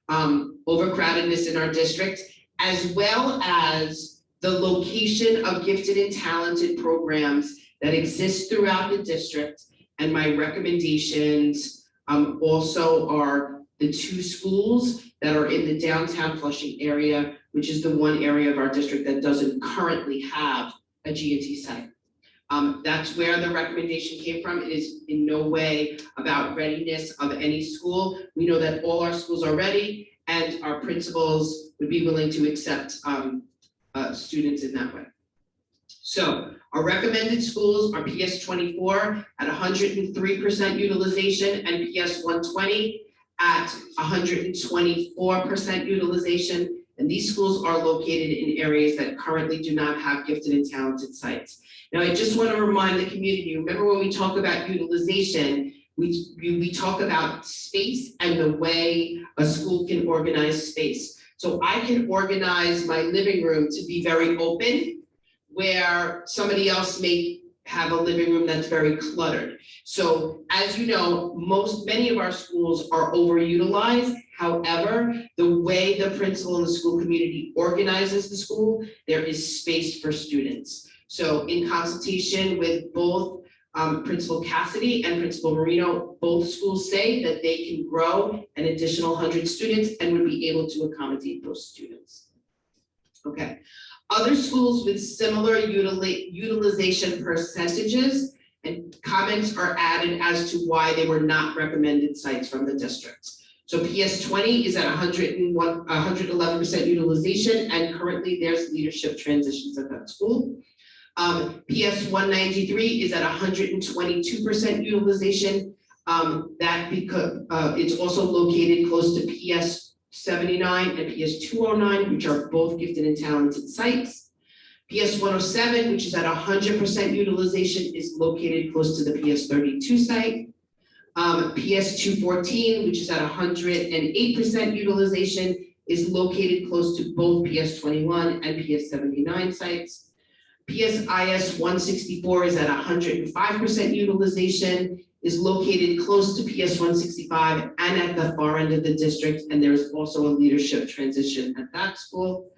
overcrowdedness in our district, as well as the location of gifted and talented programs that exist throughout the district. And my recommendations also are the 2 schools that are in the downtown Flushing area, which is the one area of our district that doesn't currently have a G&T site. That's where the recommendation came from. It is in no way about readiness of any school. We know that all our schools are ready and our principals would be willing to accept students in that way. So our recommended schools are PS 24 at 103% utilization and PS 120 at 124% utilization. And these schools are located in areas that currently do not have gifted and talented sites. Now, I just want to remind the community, remember when we talk about utilization, we talk about space and the way a school can organize space. So I can organize my living room to be very open, where somebody else may have a living room that's very cluttered. So as you know, many of our schools are overutilized. However, the way the principal and the school community organizes the school, there is space for students. So in consultation with both Principal Cassidy and Principal Marino, both schools say that they can grow an additional 100 students and would be able to accommodate those students. Okay. Other schools with similar utilization percentages and comments are added as to why they were not recommended sites from the district. So PS 20 is at 111% utilization, and currently there's leadership transitions at that school. PS 193 is at 122% utilization. That because it's also located close to PS 79 and PS 209, which are both gifted and talented sites. PS 107, which is at 100% utilization, is located close to the PS 32 site. PS 214, which is at 108% utilization, is located close to both PS 21 and PS 79 sites. PSIS 164 is at 105% utilization, is located close to PS 165 and at the far end of the district, and there is also a leadership transition at that school.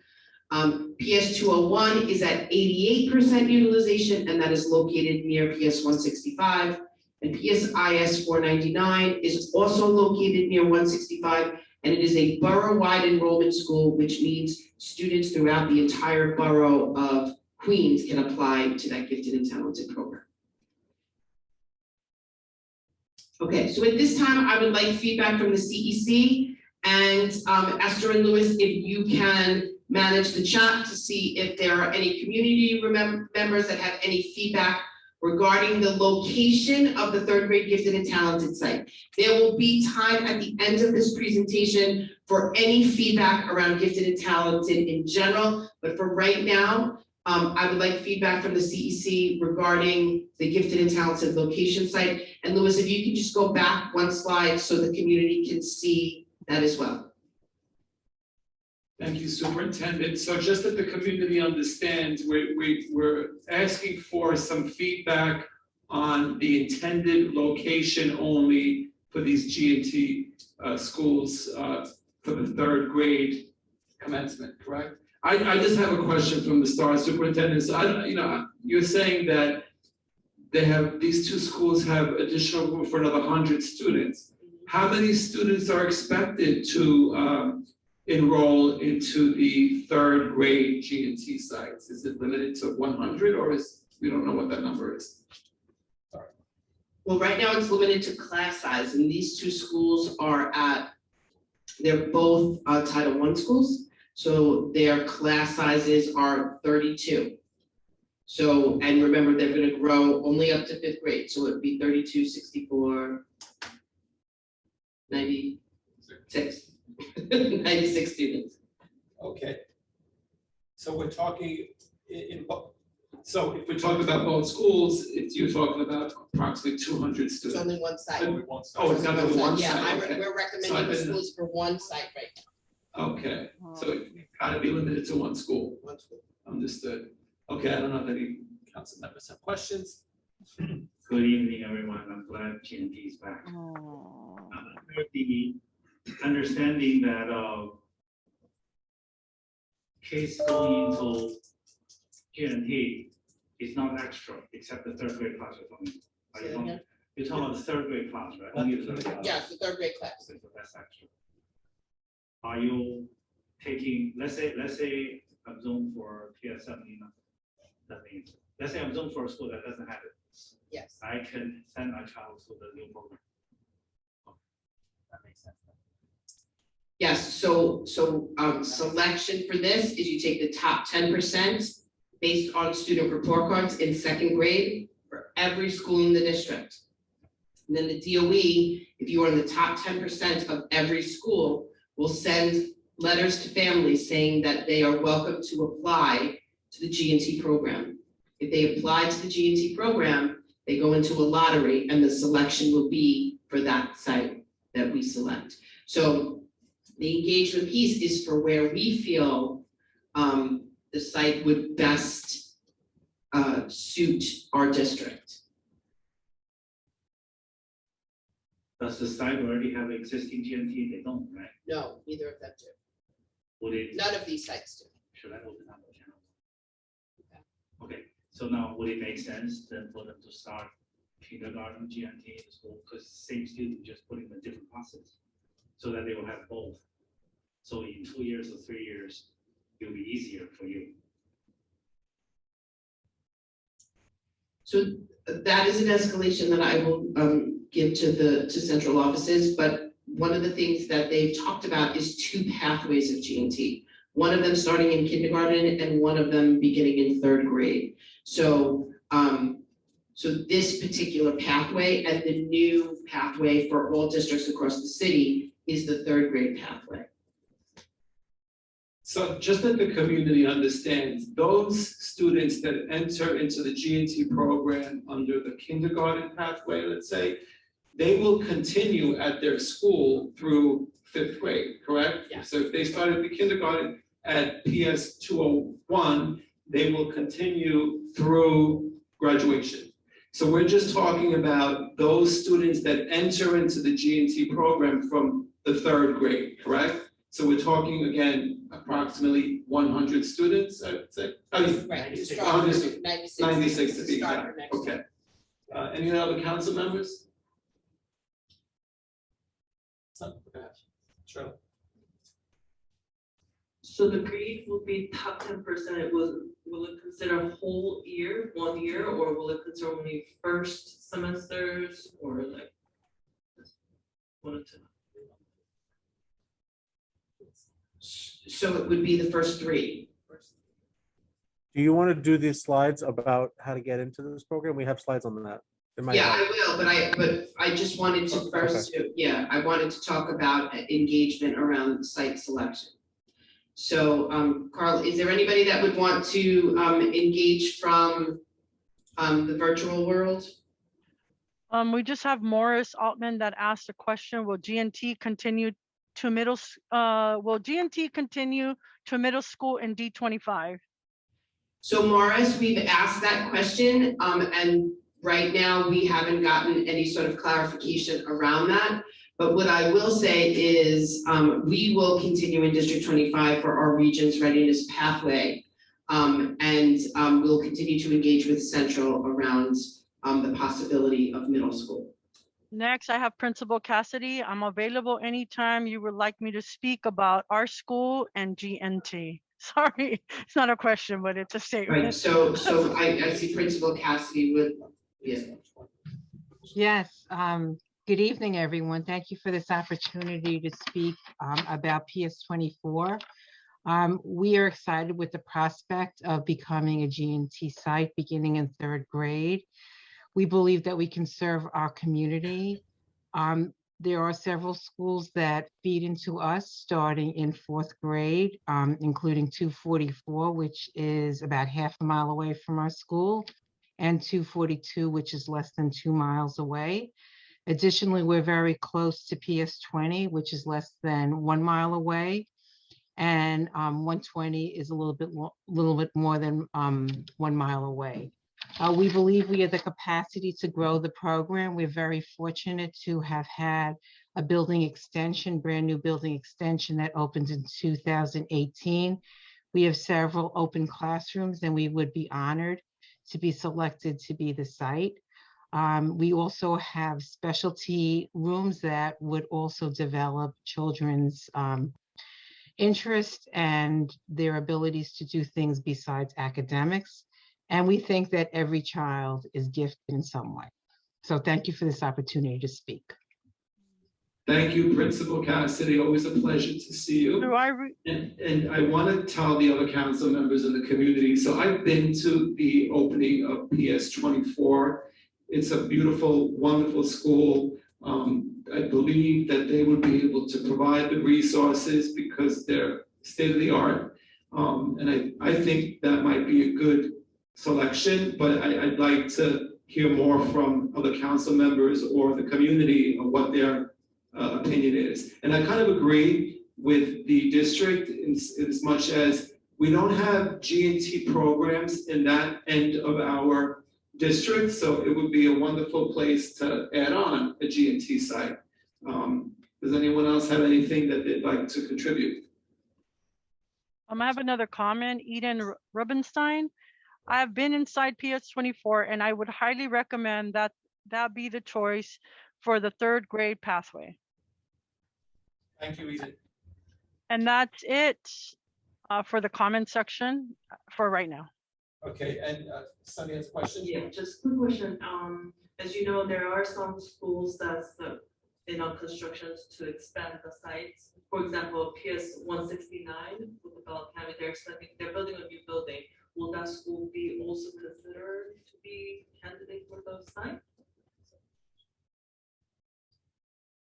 PS 201 is at 88% utilization, and that is located near PS 165. And PSIS 499 is also located near 165, and it is a borough-wide enrollment school, which means students throughout the entire borough of Queens can apply to that gifted and talented program. Okay, so at this time, I would like feedback from the CEC, and Esther and Lewis, if you can manage the chat to see if there are any community members that have any feedback regarding the location of the third grade gifted and talented site. There will be time at the end of this presentation for any feedback around gifted and talented in general, but for right now, I would like feedback from the CEC regarding the gifted and talented location site. And Lewis, if you can just go back one slide so the community can see that as well. Thank you, Superintendent. So just that the community understands, we're asking for some feedback on the intended location only for these G&T schools for the third grade commencement, correct? I just have a question from the start, Superintendent. So you're saying that these two schools have additional room for another 100 students. How many students are expected to enroll into the third grade G&T sites? Is it limited to 100, or we don't know what that number is? Well, right now it's limited to class size, and these two schools they're both Title I schools. So their class sizes are 32. So, and remember, they're going to grow only up to 5th grade. So it would be 32, 64, 96, 96 students. Okay. So we're talking so if we're talking about both schools, you're talking about approximately 200 students. It's only one site. Oh, it's not only one site. Yeah, Okay. we're recommending the schools for one site right now. Okay, so it's gotta be limited to one school. One school. Understood. Okay, I don't know if any council members have questions. Good evening, everyone. I'm glad G&T is back. The understanding that kids going into G&T is not extra, except the third grade class or something. You're talking about the third grade class, right? Only the third grade class. Yes, the third grade class. So that's extra. Are you taking, let's say I'm zoned for PS17, that means, let's say I'm zoned for a school that doesn't have it. Yes. I can send my child to the new program. That makes sense. Yes, so selection for this is you take the top 10% based on student report cards in 2nd grade for every school in the district. And then the DOE, if you are in the top 10% of every school, will send letters to families saying that they are welcome to apply to the G&T program. If they apply to the G&T program, they go into a lottery and the selection will be for that site that we select. So the engagement piece is for where we feel the site would best suit our district. Does the site already have existing G&T? They don't, right? No, neither of them do. Would it? None of these sites do. Should I open up the channel? Okay, so now would it make sense then for them to start kindergarten G&T in the school? Because same student just put in the different classes so that they will have both. So in 2 years or 3 years, it'll be easier for you. So that is an escalation that I will give to central offices, but one of the things that they've talked about is 2 pathways of G&T. One of them starting in kindergarten and one of them beginning in 3rd grade. So so this particular pathway and the new pathway for all districts across the city is the 3rd grade pathway. So just that the community understands, those students that enter into the G&T program under the kindergarten pathway, let's say, they will continue at their school through 5th grade, correct? Yeah. So if they started the kindergarten at PS 201, they will continue through graduation. So we're just talking about those students that enter into the G&T program from the 3rd grade, correct? So we're talking again, approximately 100 students, I would say. Right. to start 100 for students. 96. 96 to be start for exact, next year. okay. Any other council members? Sure. So the grade will be top 10%, will it consider whole year, 1 year, or will it consider only first semesters, or like? Wanted to. So it would be the first three. Do you want to do these slides about how to get into this program? We have slides on that. It might Yeah, help. I will, but I just wanted to first, I wanted to talk about engagement around site selection. So, Carl, is there anybody that would want to engage from the virtual world? We just have Morris Altman that asked a question, will GNT continue to middle school in D25? So Morris, we've asked that question, and right now we haven't gotten any sort of clarification around that. But what I will say is we will continue in District 25 for our region's readiness pathway. And we'll continue to engage with Central around the possibility of middle school. Next, I have Principal Cassidy. I'm available anytime you would like me to speak about our school and GNT. Sorry, it's not a question, but it's a statement. Right, so I see Principal Cassidy would, yeah. Yes, good evening, everyone. Thank you for this opportunity to speak about PS24. We are excited with the prospect of becoming a GNT site beginning in 3rd grade. We believe that we can serve our community. There are several schools that feed into us starting in 4th grade, including 244, which is about half a mile away from our school, and 242, which is less than 2 miles away. Additionally, we're very close to PS20, which is less than 1 mile away. And 120 is a little bit more than 1 mile away. We believe we have the capacity to grow the program. We're very fortunate to have had a building extension, brand new building extension that opened in 2018. We have several open classrooms, and we would be honored to be selected to be the site. We also have specialty rooms that would also develop children's interest and their abilities to do things besides academics. And we think that every child is gifted in some way. So thank you for this opportunity to speak. Thank you, Principal Cassidy. Always a pleasure to see you. And I want to tell the other council members in the community. So I've been to the opening of PS24. It's a beautiful, wonderful school. I believe that they would be able to provide the resources because they're state of the art. And I think that might be a good selection, but I'd like to hear more from other council members or the community of what their opinion is. And I kind of agree with the district in as much as we don't have GNT programs in that end of our district, so it would be a wonderful place to add on a GNT site. Does anyone else have anything that they'd like to contribute? I have another comment. Eden Rubinstein. I have been inside PS24, and I would highly recommend that that be the choice for the 3rd grade pathway. Thank you, Eden. And that's it for the comment section for right now. Okay, and Sunny has a question? Yeah, just a quick question. As you know, there are some schools that's in our constructions to expand the sites. For example, PS 169 with the Bell Academy, they're building a new building. Will that school be also considered to be candidate for the site?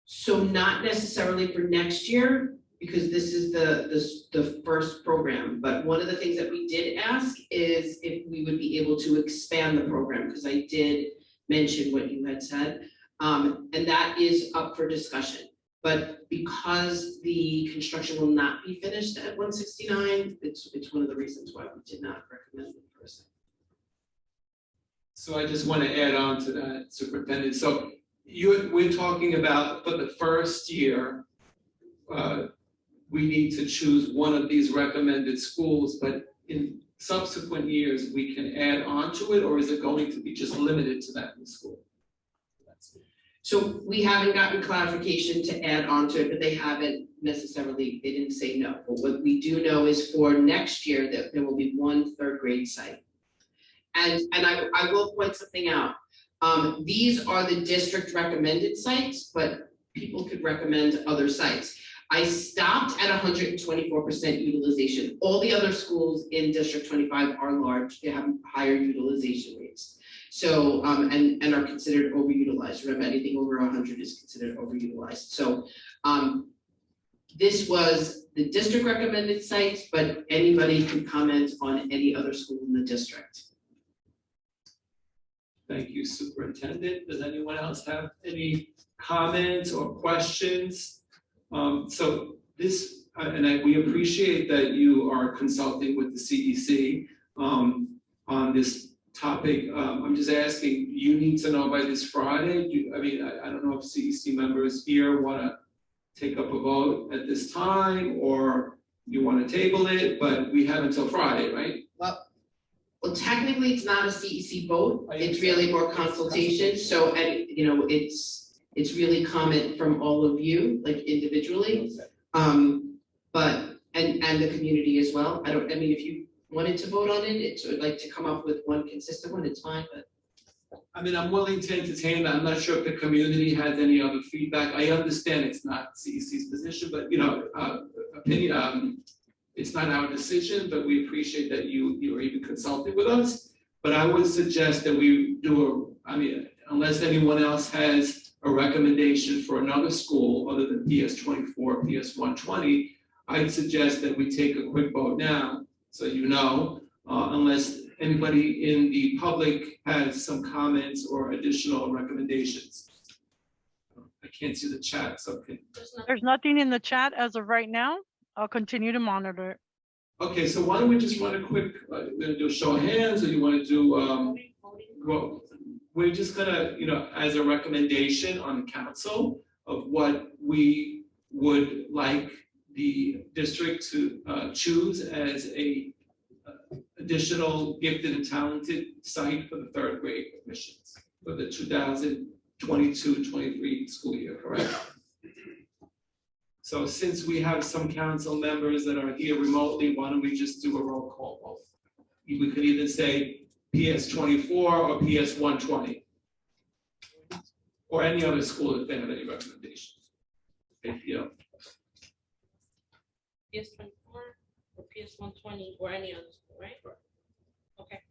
So not necessarily for next year, because this is the first program, but one of the things that we did ask is if we would be able to expand the program, because I did mention what you had said, and that is up for discussion. But because the construction will not be finished at 169, it's one of the reasons why we did not recommend it per se. So I just want to add on to that, Superintendent. So we're talking about for the first year, we need to choose one of these recommended schools, but in subsequent years, we can add on to it, or is it going to be just limited to that new school? So we haven't gotten clarification to add on to it, but they haven't necessarily, they didn't say no. But what we do know is for next year that there will be one third grade site. And I will point something out. These are the district recommended sites, but people could recommend other sites. I stopped at 124% utilization. All the other schools in District 25 are large. They have higher utilization rates. So, and are considered overutilized. Remember, anything over 100 is considered overutilized. So, this was the district recommended sites, but anybody can comment on any other school in the district. Thank you, Superintendent. Does anyone else have any comments or questions? So this, we appreciate that you are consulting with the CEC on this topic. I'm just asking, you need to know by this Friday? I don't know if CEC members here want to take up a vote at this time, or you want to table it, but we have until Friday, right? Well, technically, it's not a CEC vote. It's really more consultation. So, and it's really comment from all of you, like individually, but and the community as well. If you wanted to vote on it, it's like to come up with one consistent one, it's fine, but. I'm willing to entertain that. I'm not sure if the community has any other feedback. I understand it's not CEC's position, but opinion, it's not our decision, but we appreciate that you are even consulting with us. But I would suggest that we do unless anyone else has a recommendation for another school other than PS 24, PS 120, I'd suggest that we take a quick vote now, so unless anybody in the public has some comments or additional recommendations. I can't see the chat, so There's nothing in the chat as of right now. I'll continue to monitor it. Okay, so why don't we just run a quick, we're gonna do a show of hands, or you wanna do, well, we're just gonna, as a recommendation on council of what we would like the district to choose as a additional gifted and talented site for the third grade admissions for the 2022-23 school year, correct? So since we have some council members that are here remotely, why don't we just do a roll call vote? We could either say PS 24 or PS 120. Or any other school if they have any recommendations. If you PS 24 or PS 120 or any other school, right? Okay.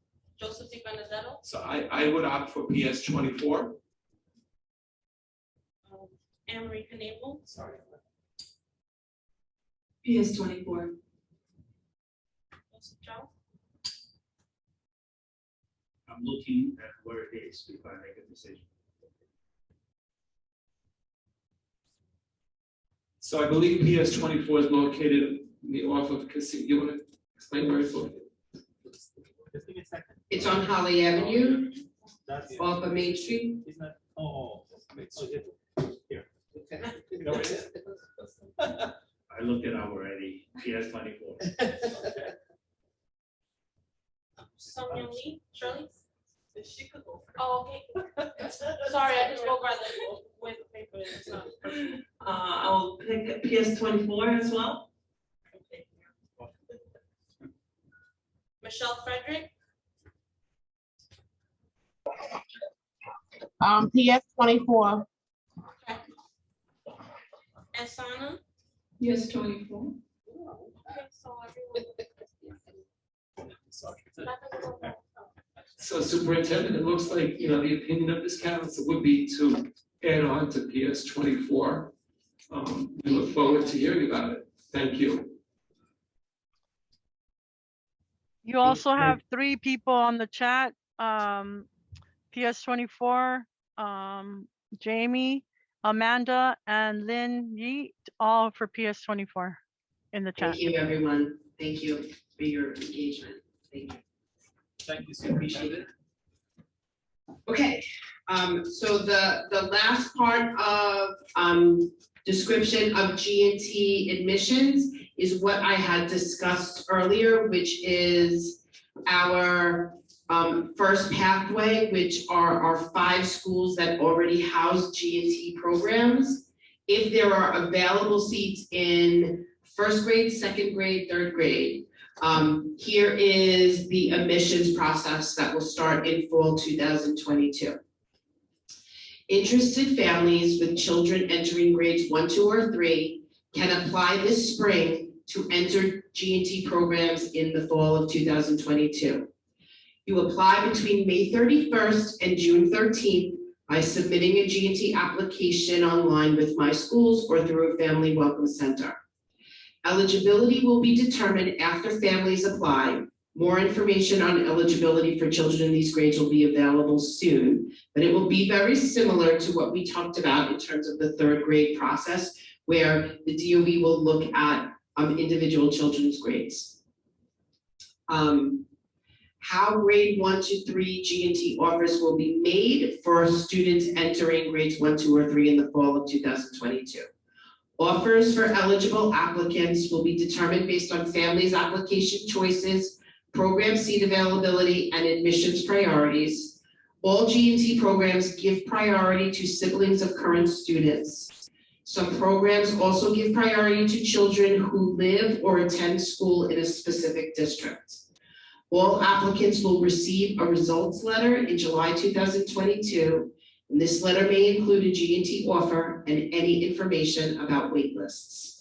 Joseph Di Benedetto. So I would opt for PS 24. Anne Marie Knable. Sorry. PS 24. Joseph Joe. I'm looking at where it is before I make a decision. So I believe PS 24 is located off of Kissena. You want to explain where it's located? It's on Holly Avenue, off of Main Street. Here. I looked it up already. PS 24. Sonia Lee, Shirley. She could go. Oh, okay. Sorry, I just wrote rather with the paper. It's not personal. I'll pick PS 24 as well. Okay. Michelle Frederick. PS 24. Okay. Asana. PS 24. Okay, so everyone. So Superintendent, it looks like, the opinion of this council would be to add on to PS 24. We look forward to hearing about it. Thank you. You also have 3 people on the chat. PS 24, Jamie, Amanda, and Lynn Yeet, all for PS 24 in the chat. Thank you, everyone. Thank you for your engagement. Thank you. Thank you, Sue. Appreciate it. Okay, so the last part of Description of G&T admissions is what I had discussed earlier, which is our first pathway, which are our 5 schools that already house G&T programs. If there are available seats in 1st grade, 2nd grade, 3rd grade, here is the admissions process that will start in fall 2022. Interested families with children entering grades 1, 2, or 3 can apply this spring to enter G&T programs in the fall of 2022. You apply between May 31st and June 13th by submitting a G&T application online with My Schools or through a Family Welcome Center. Eligibility will be determined after families apply. More information on eligibility for children in these grades will be available soon, but it will be very similar to what we talked about in terms of the 3rd grade process, where the DOE will look at individual children's grades. How grade 1 to 3 G&T offers will be made for students entering grades 1, 2, or 3 in the fall of 2022. Offers for eligible applicants will be determined based on families' application choices, program seat availability, and admissions priorities. All G&T programs give priority to siblings of current students. Some programs also give priority to children who live or attend school in a specific district. All applicants will receive a results letter in July 2022, and this letter may include a G&T offer and any information about wait lists.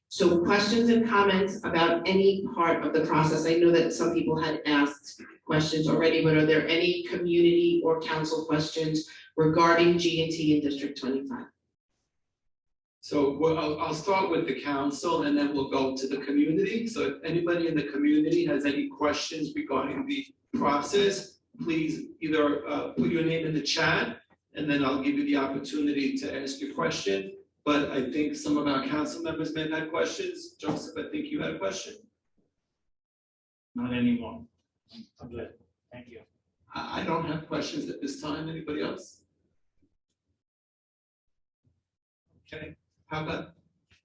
So questions and comments about any part of the process? I know that some people had asked questions already, but are there any community or council questions regarding G&T in District 25? So I'll start with the council and then we'll go to the community. So if anybody in the community has any questions regarding the process, please either put your name in the chat and then I'll give you the opportunity to ask your question. But I think some of our council members may have had questions. Joseph, I think you had a question. Not anymore. I'm good. Thank you. I don't have questions at this time. Anybody else? Okay. How about?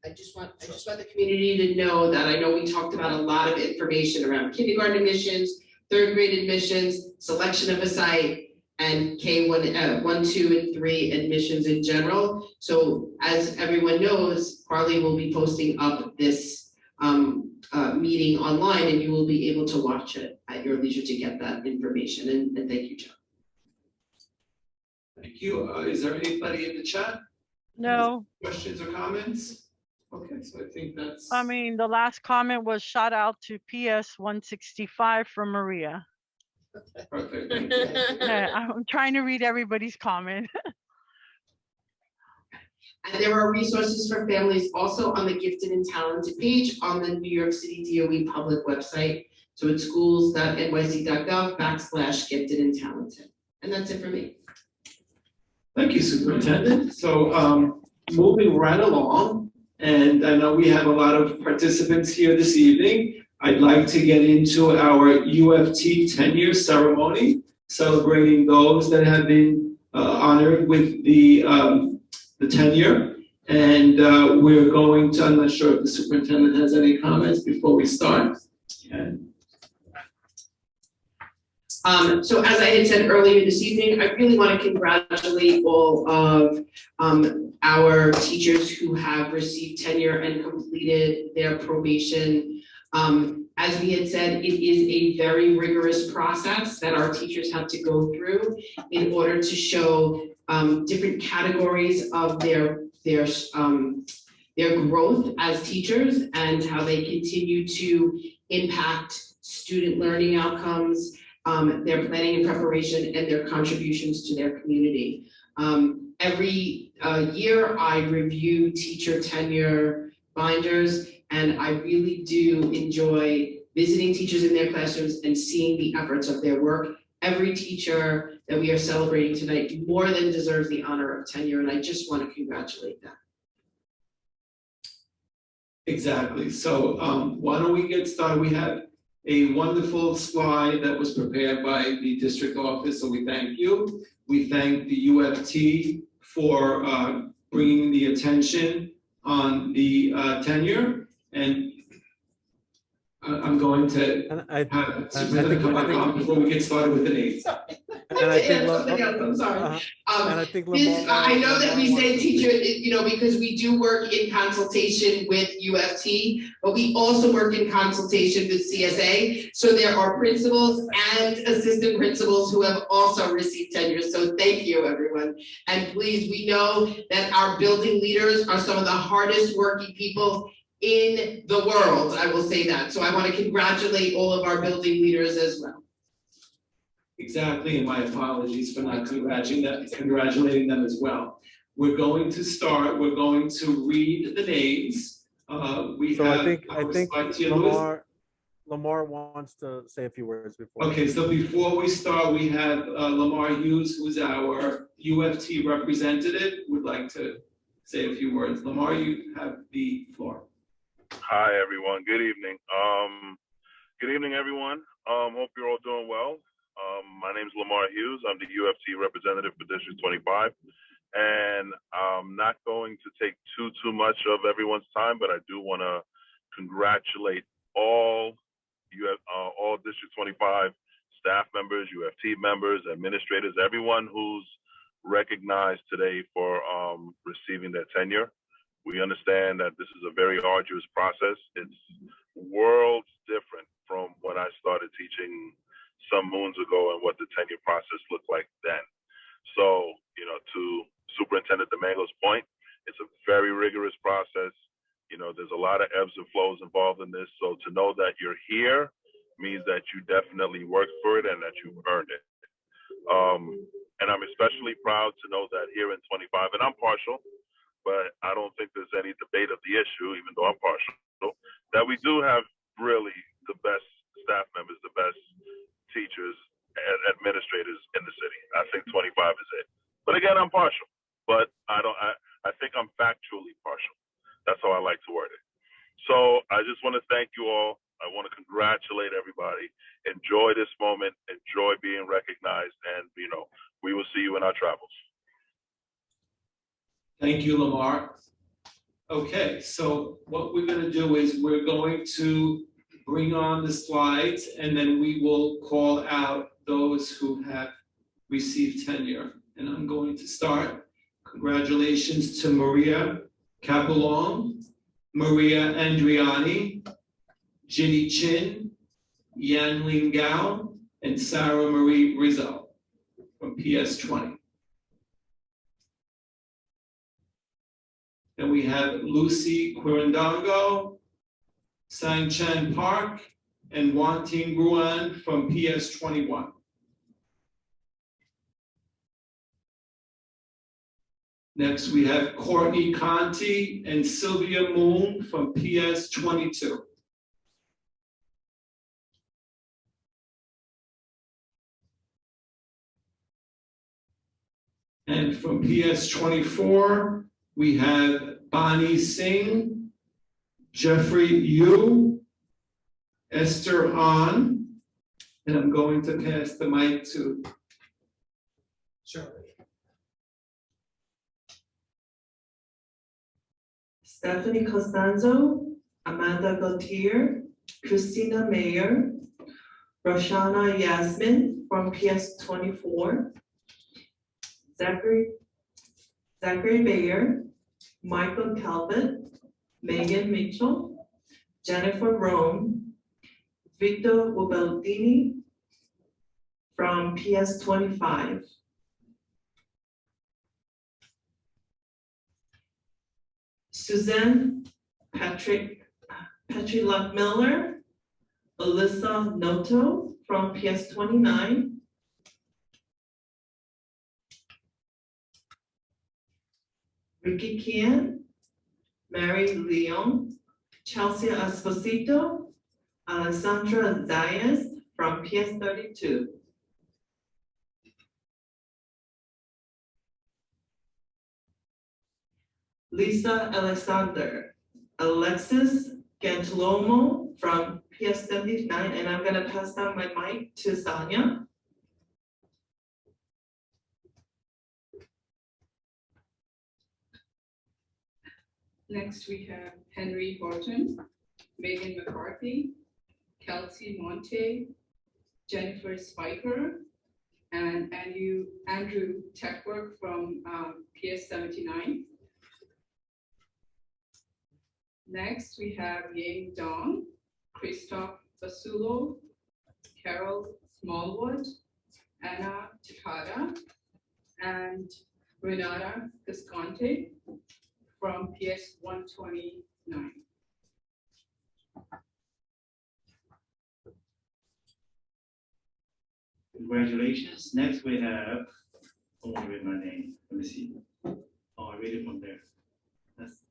I just want the community to know that I know we talked about a lot of information around kindergarten admissions, 3rd grade admissions, selection of a site, and K1, 1, 2, and 3 admissions in general. So as everyone knows, Carly will be posting up this meeting online and you will be able to watch it at your leisure to get that information. And thank you, Joe. Thank you. Is there anybody in the chat? No. Questions or comments? Okay, so I think that's. I mean, the last comment was shout out to PS 165 from Maria. Perfect. Thank you. Yeah, I'm trying to read everybody's comment. And there are resources for families also on the Gifted and Talented page on the New York City DOE public website. So it's schools.nyc.gov/gifted and talented. And that's it for me. Thank you, Superintendent. So moving right along, and I know we have a lot of participants here this evening. I'd like to get into our UFT tenure ceremony, celebrating those that have been honored with the tenure. And we're going to, I'm not sure if the superintendent has any comments before we start. Okay. So as I had said earlier this evening, I really want to congratulate all of our teachers who have received tenure and completed their probation. As we had said, it is a very rigorous process that our teachers have to go through in order to show different categories of their growth as teachers and how they continue to impact student learning outcomes, their planning and preparation, and their contributions to their community. Every year I review teacher tenure binders, and I really do enjoy visiting teachers in their classrooms and seeing the efforts of their work. Every teacher that we are celebrating tonight more than deserves the honor of tenure, and I just want to congratulate them. Exactly. So why don't we get started? We have a wonderful slide that was prepared by the district office, so we thank you. We thank the UFT for bringing the attention on the tenure, and I'm going to And I have think- Superintendent come I back think- on before we get started with the names. And I think, something else, I'm sorry. and I think I know that we Lamar say wants to teacher, speak. you know, because we do work in consultation with UFT, but we also work in consultation with CSA. So there are principals and assistant principals who have also received tenure. So thank you, everyone. And please, we know that our building leaders are some of the hardest working people in the world. I will say that. So I want to congratulate all of our building leaders as well. Exactly, and my apologies for not congratulating them as well. We're going to start, we're going to read the names. We So have. I think Tia Lewis. Lamar wants to say a few words before. Okay, so before we start, we have Lamar Hughes, who's our UFT representative, would like to say a few words. Lamar, you have the floor. Hi, everyone. Good evening. Good evening, everyone. Hope you're all doing well. My name is Lamar Hughes. I'm the UFT representative for District 25. And I'm not going to take too much of everyone's time, but I do want to congratulate all District 25 staff members, UFT members, administrators, everyone who's recognized today for receiving their tenure. We understand that this is a very arduous process. It's worlds different from when I started teaching some moons ago and what the tenure process looked like then. So, you know, to Superintendent Domingo's point, it's a very rigorous process. You know, there's a lot of ebbs and flows involved in this. So to know that you're here means that you definitely worked for it and that you've earned it. And I'm especially proud to know that here in 25, and I'm partial, but I don't think there's any debate of the issue, even though I'm partial, that we do have really the best staff members, the best teachers and administrators in the city. I think 25 is it. But again, I'm partial, but I think I'm factually partial. That's how I like to word it. So I just want to thank you all. I want to congratulate everybody. Enjoy this moment. Enjoy being recognized. And, you know, we will see you in our travels. Thank you, Lamar. Okay, so what we're going to do is we're going to bring on the slides, and then we will call out those who have received tenure. And I'm going to start. Congratulations to Maria Capelong, Maria Andriani, Ginny Chin, Yan Ling Gao, and Sarah Marie Rizzo from PS 20. Then we have Lucy Quirindongo, Sang-Chan Park, and Wanting Guan from PS 21. Next, we have Courtney Conti and Sylvia Moon from PS 22. And from PS 24, we have Bonnie Singh, Jeffrey Yu, Esther An, and I'm going to pass the mic to Shirley. Stephanie Costanzo, Amanda Gautier, Christina Mayer, Roshana Yasmin from PS 24, Zachary Bayer, Michael Calvin, Megan Mitchell, Jennifer Rome, Victor Ubaldini from PS 25. Suzanne Patrick Luckmiller, Alyssa Noto from PS 29. Ricky Kian, Mary Leon, Chelsea Esposito, Alessandra Zayas from PS 32. Lisa Alexander, Alexis Gantolomo from PS 79, and I'm gonna pass down my mic to Sonia. Next, we have Henry Horton, Megan McCarthy, Kelsey Monte, Jennifer Spiker, and Andrew Techwork from PS 79. Next, we have Yang Dong, Christoph Basulo, Carol Smallwood, Anna Takada, and Renata Visconti from PS 129. Congratulations. Next we have, oh, I read my name. Let me see. Oh, I read it from there. That's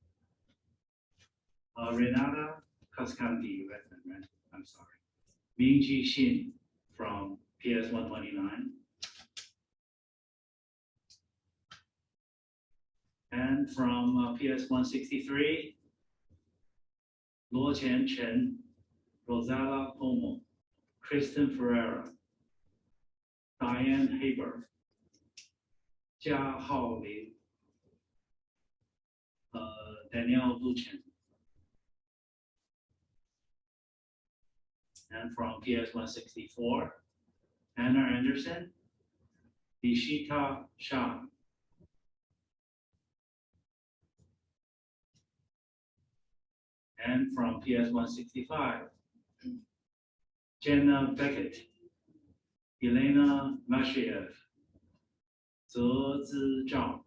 Renata Cascanti, right? I'm sorry. Mingji Shin from PS 129. And from PS 163, Luo Chen Chen, Rosala Pomo, Kristen Ferreira, Diane Haber, Jia Hao Li, Danielle Luchen. And from PS 164, Anna Anderson, Ishita Shah. And from PS 165, Jenna Beckett, Elena Mashiev, Zhe Zhang.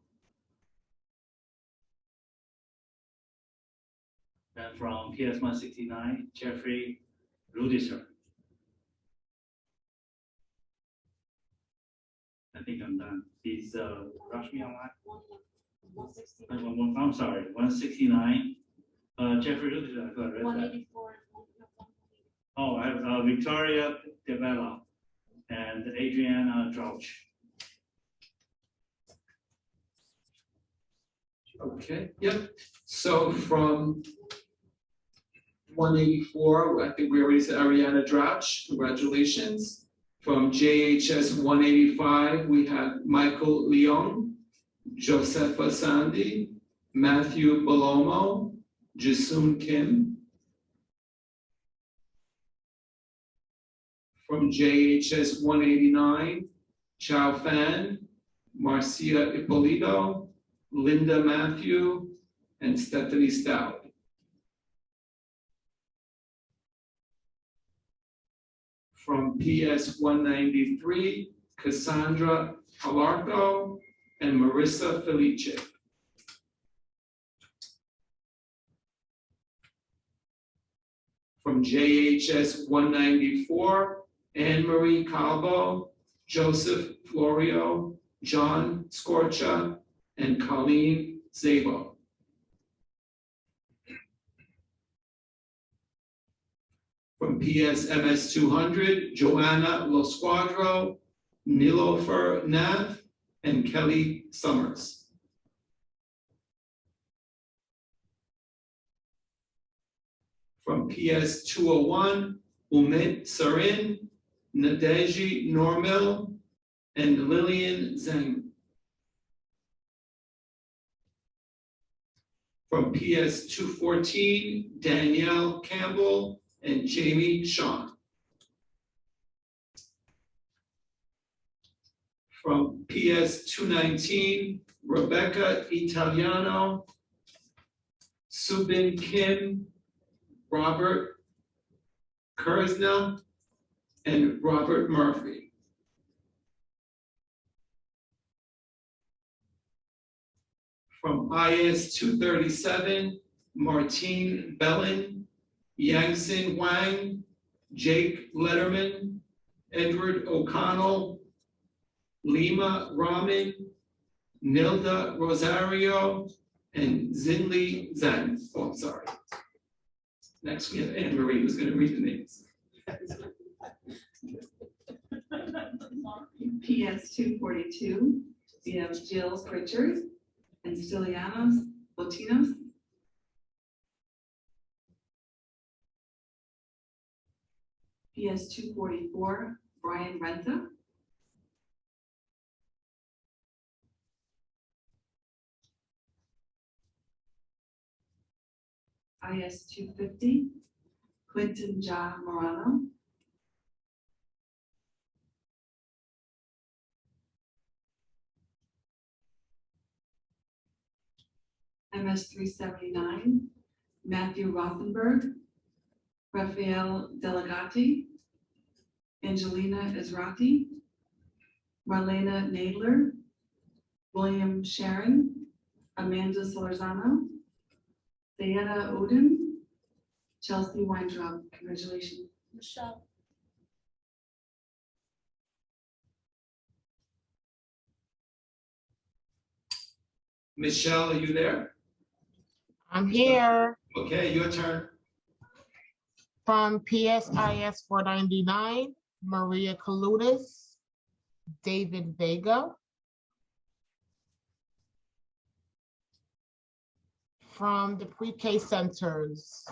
And from PS 169, Jeffrey Rudiser. I think I'm done. Please rush me on that. I'm sorry, 169. Jeffrey Rudiser, I thought I read that. 184. Oh, I have Victoria Devella and Adriana Drouch. Okay, yep. So from 184, I think we already said Ariana Drouch, congratulations. From JHS 185, we have Michael Leong, Josepha Sandy, Matthew Balomo, Jisoon Kim. From JHS 189, Chao Fan, Marcia Ippolito, Linda Matthew, and Stephanie Stout. From PS 193, Cassandra Alarco and Marissa Felice. From JHS 194, Anne Marie Calvo, Joseph Florio, John Scorcha, and Colleen Zabo. From PSMS 200, Joanna Lo Squadro, Nilofer Nav, and Kelly Summers. From PS 201, Umit Sarin, Nadeji Normil, and Lillian Zhang. From PS 214, Danielle Campbell and Jamie Shaw. From PS 219, Rebecca Italiano, Subin Kim, Robert Kurzner, and Robert Murphy. From IS 237, Martine Bellin, Yangxin Wang, Jake Letterman, Edward O'Connell, Lima Raman, Nilda Rosario, and Zinli Zhang. Oh, I'm sorry. Next, we have Anne Marie, who's going to read the names. PS 242, we have Jill Pritchard and Stilianos Botinos. PS 244, Brian Renta. IS 250, Quentin Ja Morano. MS 379, Matthew Rothenberg, Rafael Delegati, Angelina Israti, Marlena Nadler, William Sharon, Amanda Solorzano, Diana Odin, Chelsea Weintraub. Congratulations. Michelle. Michelle, are you there? I'm here. Okay, your turn. From PSIS 499, Maria Kalutis, David Vega. From the pre-K centers,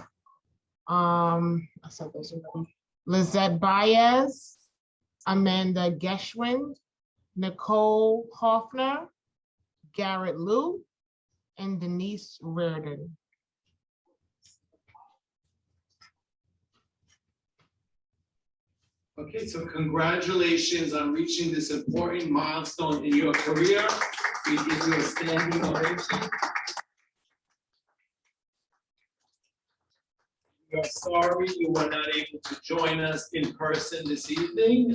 I said those already. Lizette Baez, Amanda Geschwind, Nicole Hoffner, Garrett Liu, and Denise Reardon. Okay, so congratulations on reaching this important milestone in your career. We give you a standing ovation. We are sorry you were not able to join us in person this evening.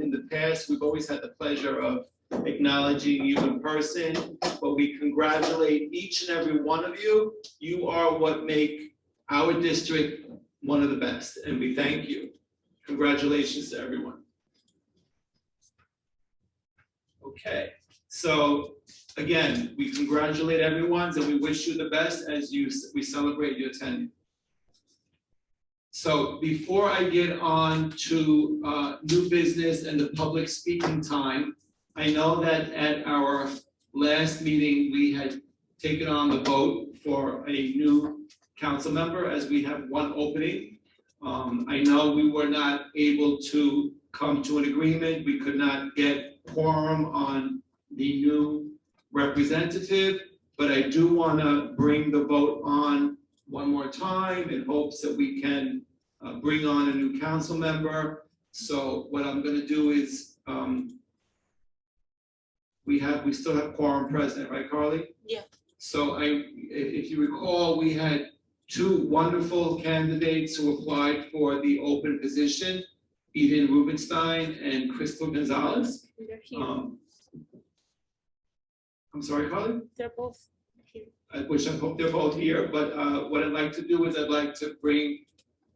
In the past, we've always had the pleasure of acknowledging you in person, but we congratulate each and every one of you. You are what make our district one of the best, and we thank you. Congratulations to everyone. Okay, so again, we congratulate everyone and we wish you the best as we celebrate your tenure. So before I get on to new business and the public speaking time, I know that at our last meeting, we had taken on the vote for a new council member as we have one opening. I know we were not able to come to an agreement. We could not get quorum on the new representative, but I do want to bring the vote on one more time in hopes that we can bring on a new council member. So what I'm going to do is we still have quorum present, right, Carly? Yeah. So if you recall, we had two wonderful candidates who applied for the open position, Eden Rubenstein and Crystal Gonzalez. They're here. I'm sorry, Carly? They're both here. I hope they're both here, but what I'd like to do is I'd like to bring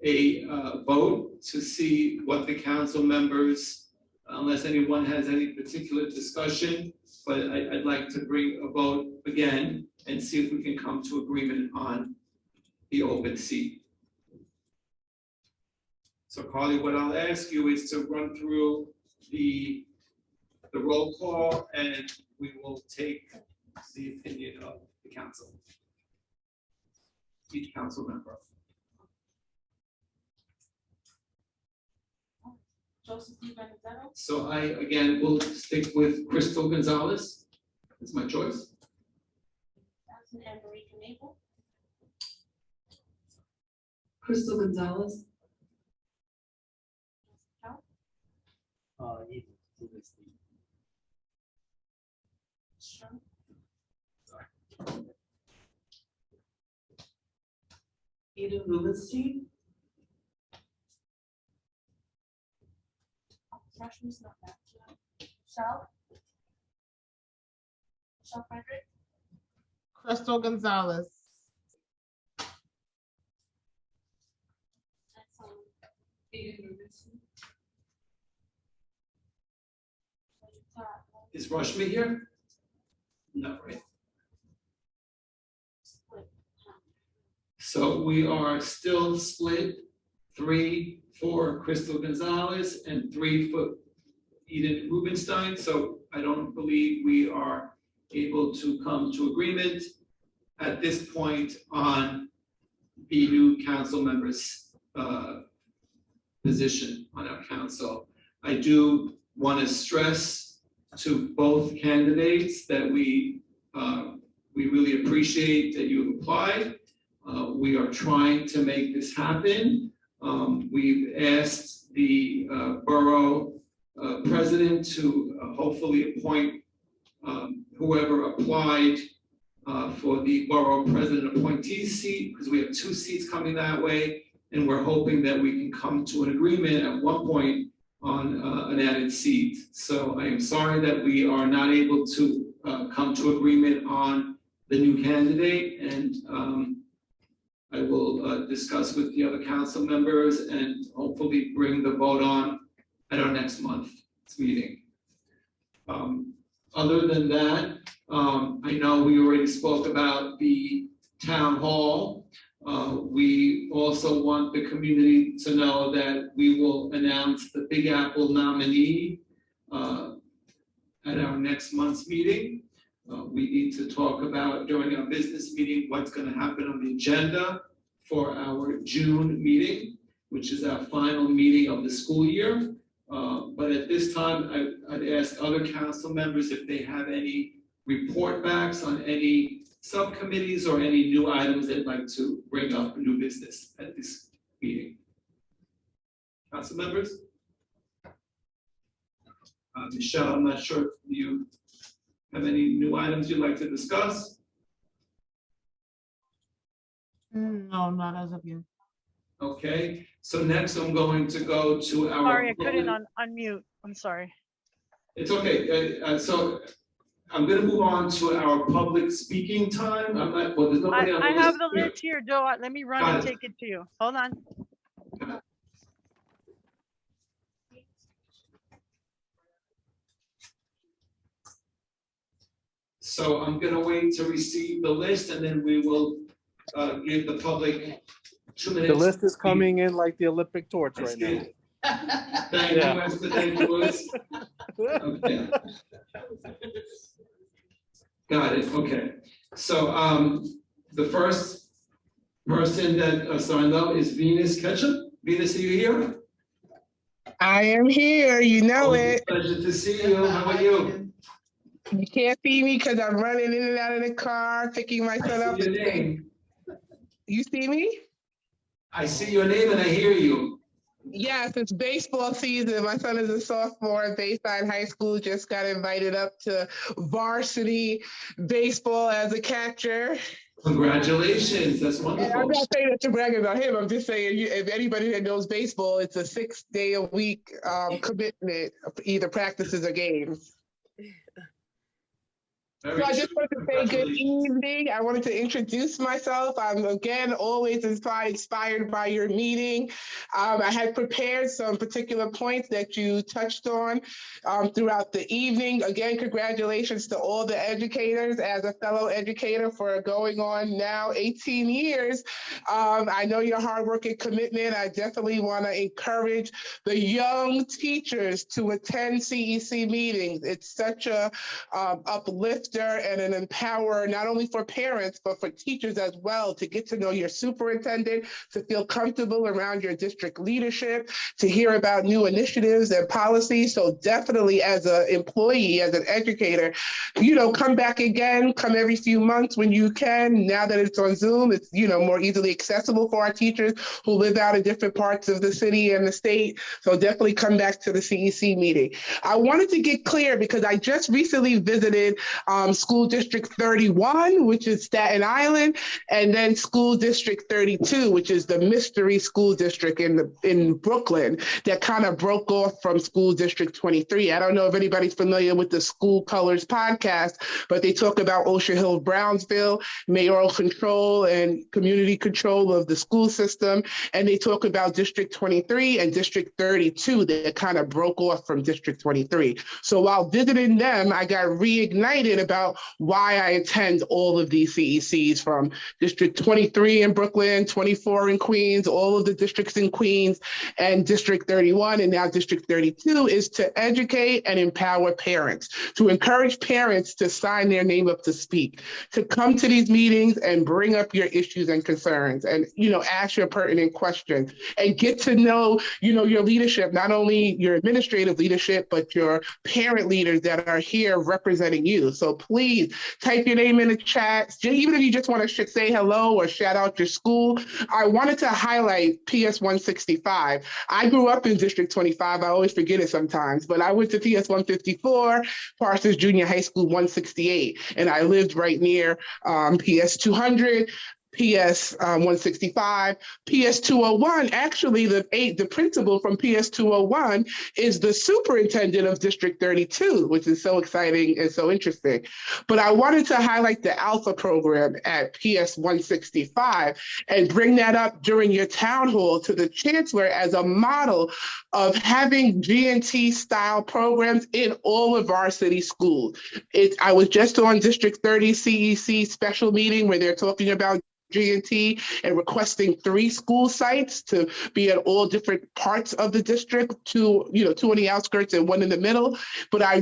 a vote to see what the council members, unless anyone has any particular discussion, but I'd like to bring a vote again and see if we can come to agreement on the open seat. So Carly, what I'll ask you is to run through the roll call and we will take the opinion of the council. Each council member. Joseph D. Benedetto. So I, again, will stick with Crystal Gonzalez. That's my choice. That's Anne Marie Knable. Crystal Gonzalez. Eden Rubenstein. Rushman's not that. Michelle. Michelle Frederick. Crystal Gonzalez. Eden Rubenstein. Is Rushman here? No, right? So we are still split 3 for Crystal Gonzalez and 3 for Eden Rubenstein. So I don't believe we are able to come to agreement at this point on the new council members position on our council. I do want to stress to both candidates that we really appreciate that you applied. We are trying to make this happen. We've asked the borough president to hopefully appoint whoever applied for the borough president appointee seat, because we have 2 seats coming that way, and we're hoping that we can come to an agreement at one point on an added seat. So I am sorry that we are not able to come to agreement on the new candidate, and I will discuss with the other council members and hopefully bring the vote on at our next month's meeting. Other than that, I know we already spoke about the town hall. We also want the community to know that we will announce the Big Apple nominee at our next month's meeting. We need to talk about during our business meeting what's going to happen on the agenda for our June meeting, which is our final meeting of the school year. But at this time, I'd ask other council members if they have any report backs on any subcommittees or any new items they'd like to bring up, new business at this meeting. Council members? Michelle, I'm not sure if you have any new items you'd like to discuss? No, not as of yet. Okay, so next I'm going to go to our. Sorry, I couldn't unmute. I'm sorry. It's okay. So I'm going to move on to our public speaking time. I'm not, well, there's nobody on the I have list the here. list here, Joe. Let me run and take it to you. Hold on. So I'm going to wait to receive the list, and then we will give the public 2 minutes. The list is coming in like the Olympic torch right now. Thank you, Esther. Thank you, Louis. Okay. Got it. Okay. So the first person that signed up is Venus Ketchum. Venus, are you here? I am here. You know it. Pleasure to see you. How are you? You can't see me because I'm running in and out of the car, picking my son up. Your name. You see me? I see your name and I hear you. Yes, it's baseball season. My son is a sophomore at Bayside High School, just got invited up to varsity baseball as a catcher. Congratulations, that's wonderful. And I'm not saying that to brag about him. I'm just saying, if anybody that knows baseball, it's a 6-day-a-week commitment, either practices or games. So I just wanted to say good evening. I wanted to introduce myself. I'm again always inspired by your meeting. I had prepared some particular points that you touched on throughout the evening. Again, congratulations to all the educators as a fellow educator for going on now 18 years. I know your hard work and commitment. I definitely want to encourage the young teachers to attend CEC meetings. It's such a uplifter and an empower, not only for parents, but for teachers as well, to get to know your superintendent, to feel comfortable around your district leadership, to hear about new initiatives and policies. So definitely as an employee, as an educator, come back again, come every few months when you can. Now that it's on Zoom, it's, more easily accessible for our teachers who live out in different parts of the city and the state. So definitely come back to the CEC meeting. I wanted to get clear because I just recently visited School District 31, which is Staten Island, and then School District 32, which is the mystery school district in Brooklyn that kind of broke off from School District 23. I don't know if anybody's familiar with the School Colors podcast, but they talk about Ocean Hill, Brownsville, mayoral control and community control of the school system. And they talk about District 23 and District 32 that kind of broke off from District 23. So while visiting them, I got reignited about why I attend all of these CECs from District 23 in Brooklyn, 24 in Queens, all of the districts in Queens, and District 31 and now District 32 is to educate and empower parents, to encourage parents to sign their name up to speak, to come to these meetings and bring up your issues and concerns. concerns and, ask your pertinent questions and get to know, your leadership, not only your administrative leadership, but your parent leaders that are here representing you. So please type your name in the chat. Even if you just want to say hello or shout out your school. I wanted to highlight PS 165. I grew up in District 25. I always forget it sometimes, but I went to PS 154, Parsons Junior High School 168, and I lived right near PS 200. PS 165, PS 201. Actually, the principal from PS 201 is the superintendent of District 32, which is so exciting and so interesting. But I wanted to highlight the Alpha program at PS 165 and bring that up during your town hall to the chancellor as a model of having G&T style programs in all of our city schools. I was just on District 30 CEC special meeting where they're talking about G&T and requesting 3 school sites to be at all different parts of the district, 2 on the outskirts and 1 in the middle. But I